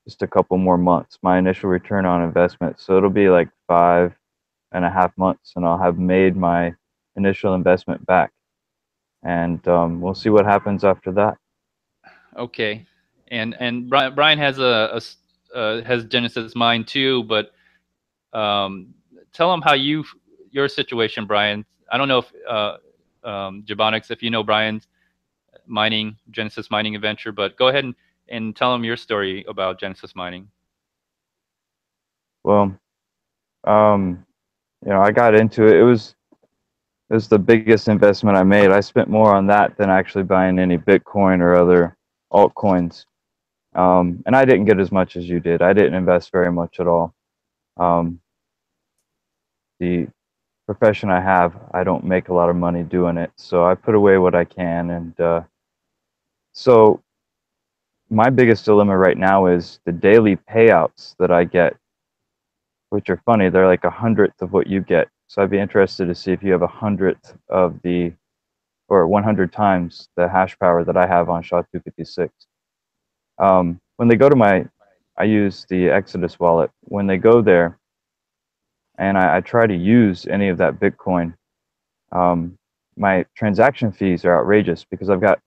just a couple more months. My initial return on investment, so it'll be like 5.5 months, and I'll have made my initial investment back, and we'll see what happens after that. Okay, and Brian has has Genesis mine too, but tell him how your situation, Brian. I don't know if Gbonikz, if you know Brian's Genesis mining adventure, but go ahead and tell him your story about Genesis mining. Well, you know, I got into it. It was the biggest investment I made. I spent more on that than actually buying any Bitcoin or other altcoins. And I didn't get as much as you did. I didn't invest very much at all. The profession I have, I don't make a lot of money doing it, so I put away what I can. And so my biggest dilemma right now is the daily payouts that I get, which are funny. They're like 100th of what you get. So I'd be interested to see if you have 100th of the, or 100 times the hash power that I have on SHA-256. When they go to I use the Exodus wallet. When they go there and I try to use any of that Bitcoin, my transaction fees are outrageous because I've got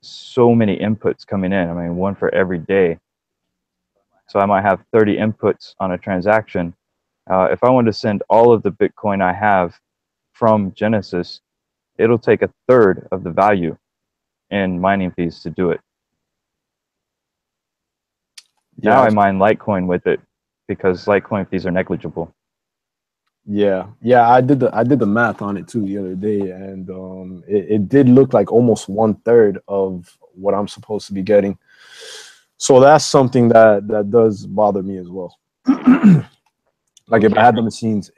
so many inputs coming in. I mean, 1 for every day. So I might have 30 inputs on a transaction. If I want to send all of the Bitcoin I have from Genesis, it'll take 1/3 of the value in mining fees to do it. Yeah, now I mine Litecoin with it because Litecoin fees are negligible. Yeah, I did the math on it too the other day, and it did look like almost 1/3 of what I'm supposed to be getting. So that's something that does bother me as well. Like, if I had the machines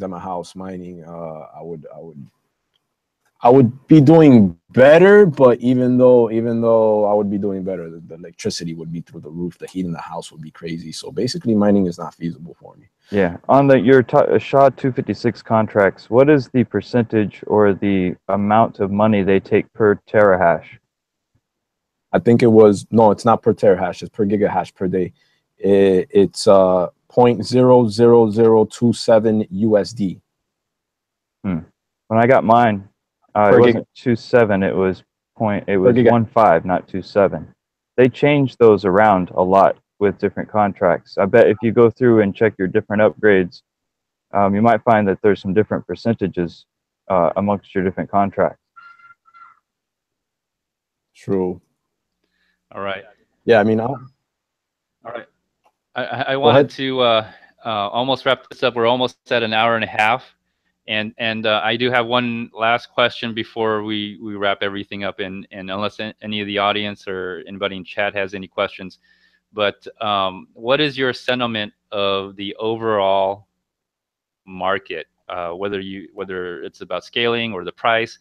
at my house mining, I would be doing better, but even though I would be doing better, the electricity would be through the roof, the heat in the house would be crazy. So basically, mining is not feasible for me. Yeah, on your SHA-256 contracts, what is the percentage or the amount of money they take per terahash? I think it was, no, it's not per terahash, it's per gigahash per day. It's 0.00027 USD. When I got mine, it wasn't 2.7, it was 1.5, not 2.7. They changed those around a lot with different contracts. I bet if you go through and check your different upgrades, you might find that there's some different percentages amongst your different contracts. True. All right. Yeah, I mean, all right. I wanted to almost wrap this up. We're almost at an hour and a half. And I do have one last question before we wrap everything up. And unless any of the audience or anybody in chat has any questions, but what is your sentiment of the overall market? Whether it's about scaling or the price,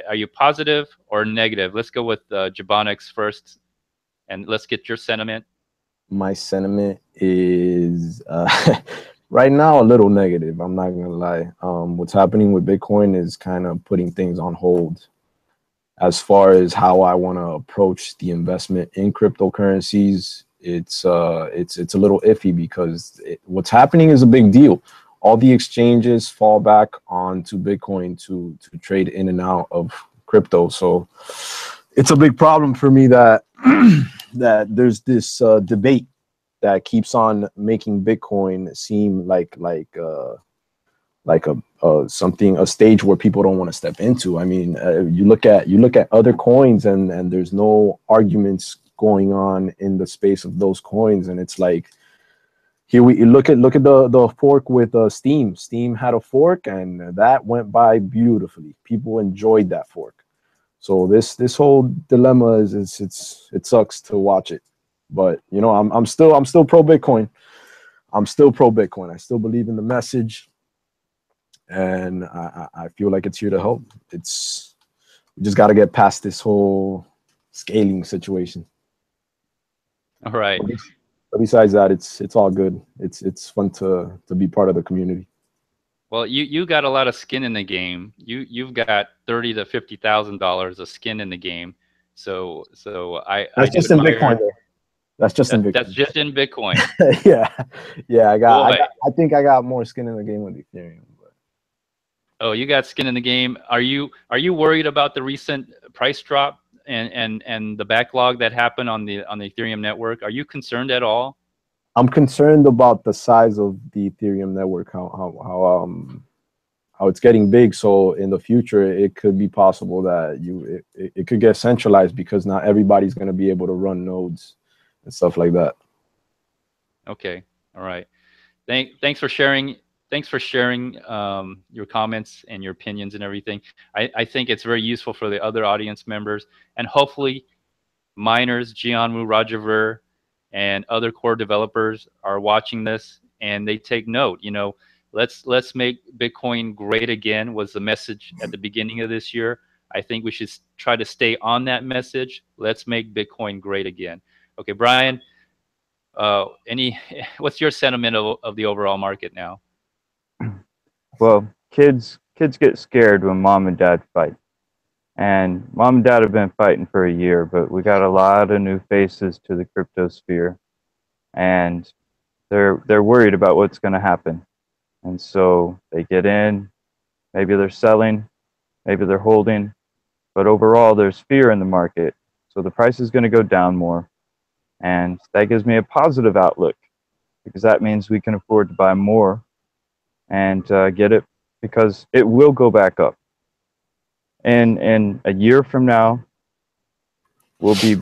are you positive or negative? Let's go with Gbonikz first, and let's get your sentiment. My sentiment is right now a little negative. I'm not gonna lie. What's happening with Bitcoin is kind of putting things on hold as far as how I want to approach the investment in cryptocurrencies. It's a little iffy because what's happening is a big deal. All the exchanges fall back onto Bitcoin to trade in and out of crypto. So it's a big problem for me that that there's this debate that keeps on making Bitcoin seem like a stage where people don't want to step into. I mean, you look at other coins and there's no arguments going on in the space of those coins, and it's like here you look at the fork with Steam. Steam had a fork and that went by beautifully. People enjoyed that fork. So this whole dilemma is it sucks to watch it, but you know I'm still pro Bitcoin. I'm still pro Bitcoin. I still believe in the message, and I feel like it's here to help. We just got to get past this whole scaling situation. All right. But besides that, it's all good. It's fun to be part of the community. Well, you got a lot of skin in the game. You've got $30,000 to $50,000 of skin in the game. So that's just in Bitcoin. Though. That's just in Bitcoin. That's just in Bitcoin. yeah. I think I got more skin in the game with Ethereum. But. Oh, you got skin in the game. Are you worried about the recent price drop and the backlog that happened on the Ethereum network? Are you concerned at all? I'm concerned about the size of the Ethereum network, how it's getting big. So in the future, it could be possible that it could get centralized because not everybody's going to be able to run nodes and stuff like that. Okay, all right. Thanks for sharing. Thanks for sharing your comments and your opinions and everything. I think it's very useful for the other audience members, and hopefully miners, Jihan Wu, Roger, and other core developers are watching this and they take note. You know, let's make Bitcoin great again was the message at the beginning of this year. I think we should try to stay on that message. Let's make Bitcoin great again. Okay, Brian, what's your sentiment of the overall market now? Well, kids get scared when mom and dad fight. And mom and dad have been fighting for a year, but we got a lot of new faces to the crypto sphere, and they're worried about what's going to happen. And so they get in, maybe they're selling, maybe they're holding, but overall there's fear in the market. So the price is going to go down more. And that gives me a positive outlook because that means we can afford to buy more and get it because it will go back up. And a year from now, we'll be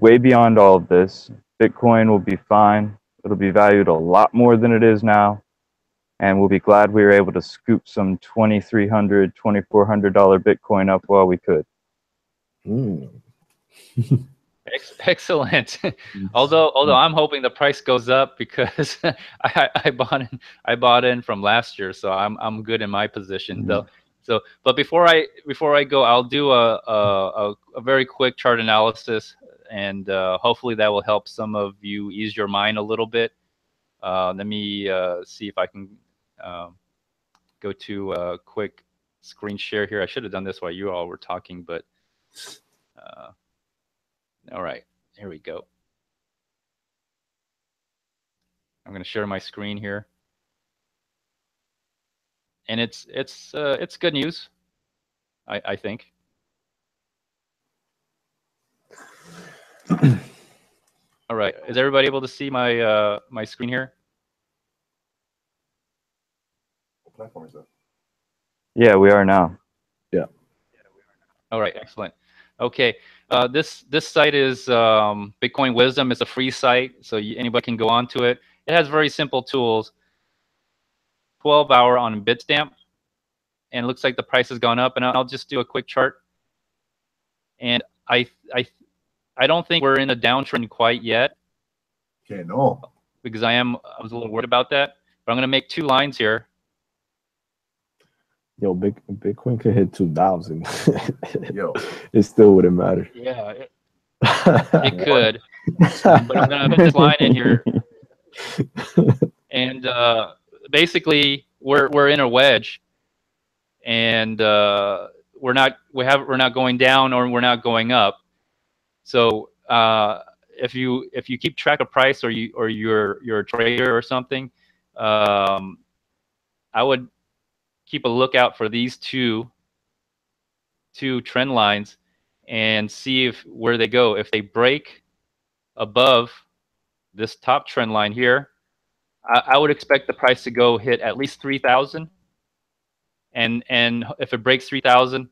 way beyond all of this. Bitcoin will be fine. It'll be valued a lot more than it is now. And we'll be glad we were able to scoop some $2,300, $2,400 Bitcoin up while we could. Excellent. although I'm hoping the price goes up because I bought in from last year, so I'm good in my position though. So, but before I go, I'll do a very quick chart analysis, and hopefully that will help some of you ease your mind a little bit. Let me see if I can go to a quick screen share here. I should have done this while you all were talking, but all right, here we go. I'm going to share my screen here, and it's good news, I think. All right, is everybody able to see my my screen here? What platform is that? Yeah, we are now. Yeah. All right, excellent. Okay, this site is Bitcoin Wisdom. It's a free site, so anybody can go onto it. It has very simple tools. 12-hour on Bitstamp, and it looks like the price has gone up. And I'll just do a quick chart. And I don't think we're in a downtrend quite yet. Okay, no. Because I was a little worried about that. But I'm going to make 2 lines here. Yo, Bitcoin could hit 2,000. Yo. It still wouldn't matter. Yeah, it could. But I'm going to put this line in here. And basically, we're in a wedge, and we're not going down or we're not going up. So if you keep track of price, or you're a trader or something, I would keep a lookout for these two trend lines and see where they go. If they break above this top trend line here, I would expect the price to go hit at least 3,000. And if it breaks 3,000,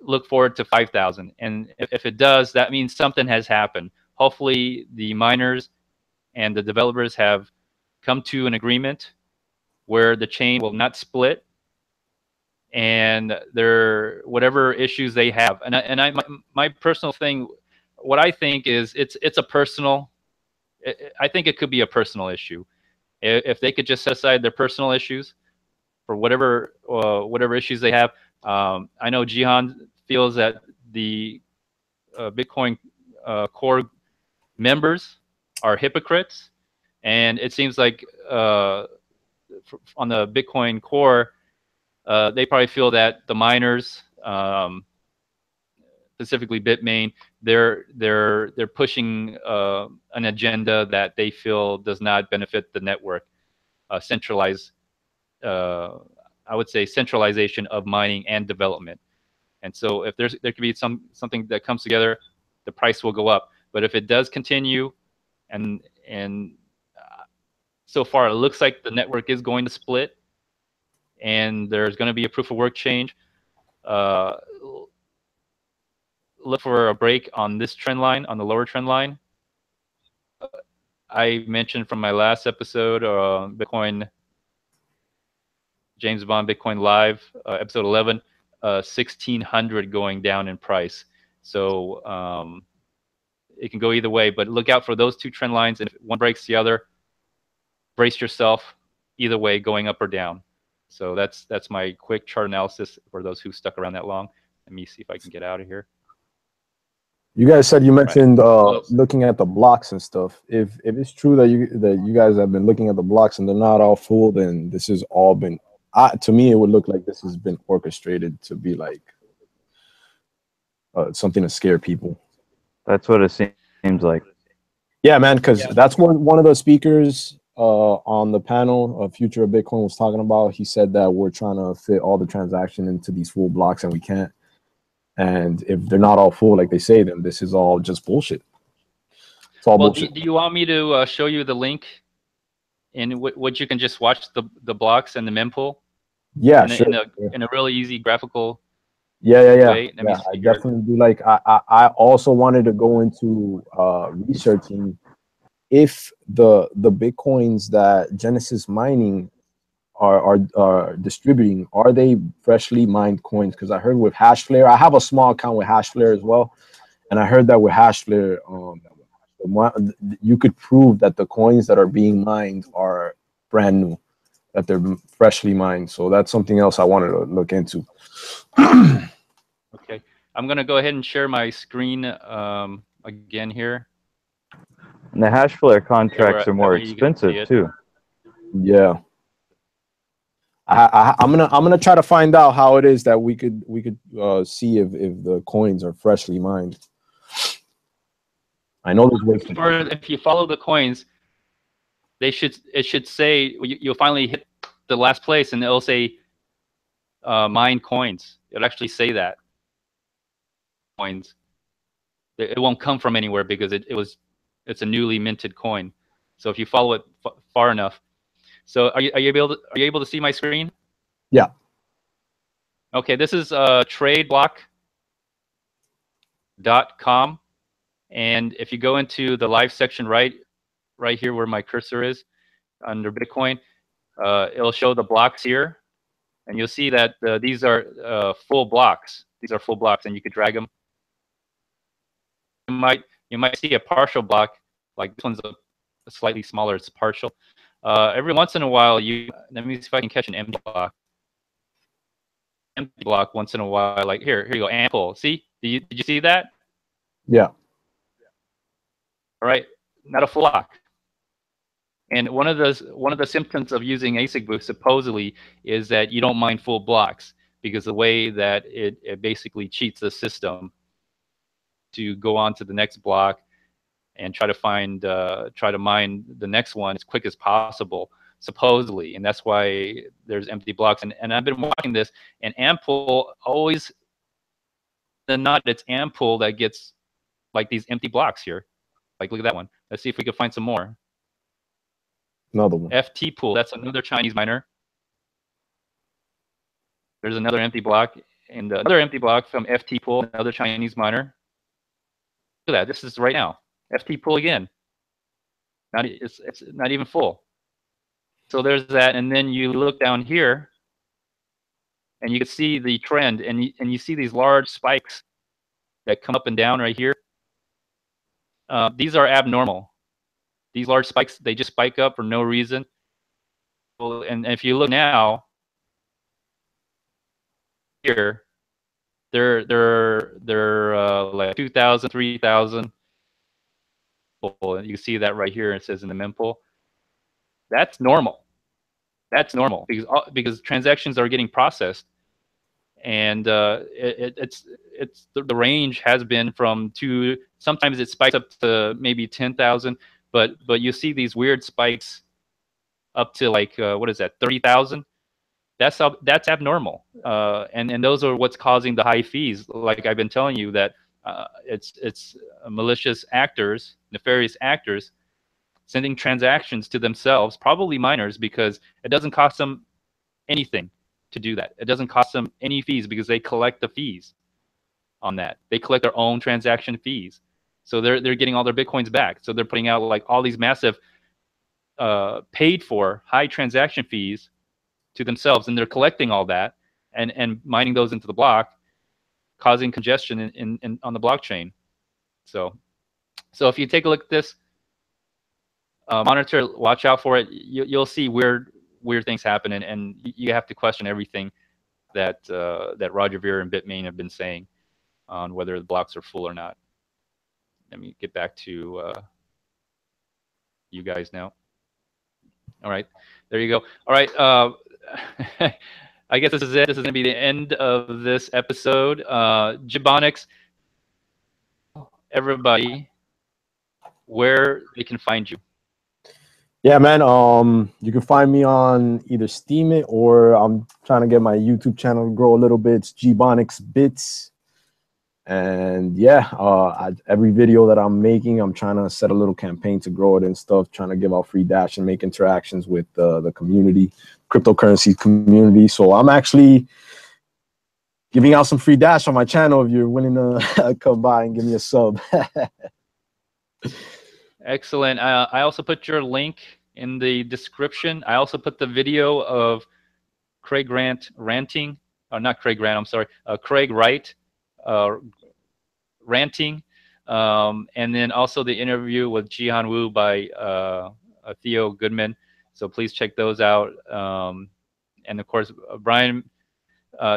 look forward to 5,000. And if it does, that means something has happened. Hopefully the miners and the developers have come to an agreement where the chain will not split, and whatever issues they have. And my personal thing, what I think is it's a personal. I think it could be a personal issue. If they could just set aside their personal issues for whatever issues they have. I know Jihan feels that the Bitcoin core members are hypocrites, and it seems like on the Bitcoin core, they probably feel that the miners, specifically Bitmain, they're pushing an agenda that they feel does not benefit the network. I would say centralization of mining and development. And so if there could be something that comes together, the price will go up. But if it does continue, and so far it looks like the network is going to split, and there's going to be a proof of work change, look for a break on this trend line, on the lower trend line. I mentioned from my last episode, Bitcoin James Bond Bitcoin Live, episode 11, 1,600 going down in price. So it can go either way, but look out for those 2 trend lines, and if one breaks the other, brace yourself either way, going up or down. So that's my quick chart analysis for those who stuck around that long. Let me see if I can get out of here. You guys said, you mentioned looking at the blocks and stuff. If it's true that you guys have been looking at the blocks and they're not all full, then this has all been, to me, it would look like this has been orchestrated to be like something to scare people. That's what it seems like. Yeah, man, because that's what one of the speakers on the panel of Future of Bitcoin was talking about. He said that we're trying to fit all the transaction into these full blocks, and we can't. And if they're not all full, like they say, then this is all just bullshit. It's all bullshit. Do you want me to show you the link in which you can just watch the blocks and the mempool? Yeah, sure. In a really easy graphical way? Yeah, I definitely do. Like, I also wanted to go into researching if the Bitcoins that Genesis Mining are distributing, are they freshly mined coins? Because I heard with Hashflare, I have a small account with Hashflare as well, and I heard that with Hashflare, you could prove that the coins that are being mined are brand new, that they're freshly mined. So that's something else I wanted to look into. Okay, I'm gonna go ahead and share my screen again here. And the hash flare contracts where- are more that way you can see expensive it. too. Yeah. I'm gonna try to find out how it is that we could see if the coins are freshly mined. I know there's ways to. If you follow the coins, it should say you'll finally hit the last place, and it'll say mine coins. It'll actually say that coins. It won't come from anywhere because it's a newly minted coin. So if you follow it far enough. So are you able to see my screen? Yeah. Okay, this is tradeblock.com, and if you go into the live section right here where my cursor is under Bitcoin, it'll show the blocks here, and you'll see that these are full blocks. These are full blocks, and you could drag them. You might see a partial block, like this one's a slightly smaller. It's partial. Every once in a while, let me see if I can catch an empty block. Empty block once in a while, like here you go, ample. See, did you see that? Yeah. All right, not a full block. And one of the symptoms of using ASIC boost supposedly is that you don't mine full blocks, because the way that it basically cheats the system to go on to the next block and try to mine the next one as quick as possible, supposedly. And that's why there's empty blocks. And I've been watching this, and ample always, it's ample that gets like these empty blocks here. Like, look at that one. Let's see if we can find some more. Another one. FT pool, that's another Chinese miner. There's another empty block, and another empty block from FT pool, another Chinese miner. Look at that. This is right now. FT pool again. It's not even full. So there's that, and then you look down here, and you can see the trend, and you see these large spikes that come up and down right here. These are abnormal. These large spikes, they just spike up for no reason. Well, and if you look now here, they're like 2,000, 3,000. And you see that right here. It says in the mempool. That's normal. That's normal because transactions are getting processed, and it's the range has been from sometimes it spikes up to maybe 10,000, but you see these weird spikes up to like what is that, 30,000? That's abnormal, and those are what's causing the high fees. Like I've been telling you that it's malicious actors, nefarious actors, sending transactions to themselves, probably miners, because it doesn't cost them anything to do that. It doesn't cost them any fees because they collect the fees on that. They collect their own transaction fees, so they're getting all their Bitcoins back. So they're putting out like all these massive paid for high transaction fees to themselves, and they're collecting all that and mining those into the block, causing congestion in on the blockchain. So if you take a look at this, monitor, watch out for it. You'll see weird things happen, and you have to question everything that Roger Ver and Bitmain have been saying on whether the blocks are full or not. Let me get back to you guys now. All right, there you go. All right, I guess this is it. This is going to be the end of this episode. Gbonikz, everybody, where they can find you. Yeah, man. You can find me on either Steemit, or I'm trying to get my YouTube channel to grow a little bit. It's Gbonikz Bits. And yeah, every video that I'm making, I'm trying to set a little campaign to grow it and stuff, trying to give out free Dash and make interactions with the community, cryptocurrency community. So I'm actually giving out some free Dash on my channel if you're willing to come by and give me a sub. Excellent. I also put your link in the description. I also put the video of Craig Rant ranting, or not Craig Rant, I'm sorry, Craig Wright ranting, and then also the interview with Jihan Wu by Theo Goodman. So please check those out. And of course, Brian,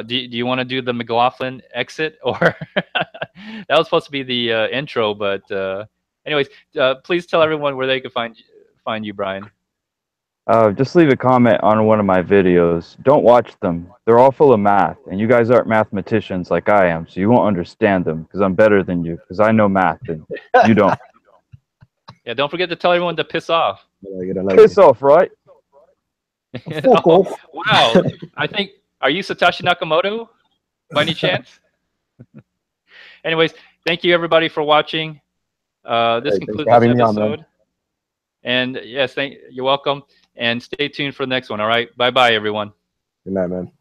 do you want to do the McLaughlin exit, or that was supposed to be the intro? But anyways, please tell everyone where they can find you, Brian. Just leave a comment on one of my videos. Don't watch them. They're all full of math, and you guys aren't mathematicians like I am, so you won't understand them because I'm better than you because I know math and you don't. Yeah, don't forget to tell everyone to piss off. Piss off, right? Oh, wow. I think, are you Satoshi Nakamoto by any chance? Anyways, thank you everybody for watching. This concludes this episode. And yes, you're welcome. And stay tuned for the next one. All right. Bye-bye, everyone. Good night, man.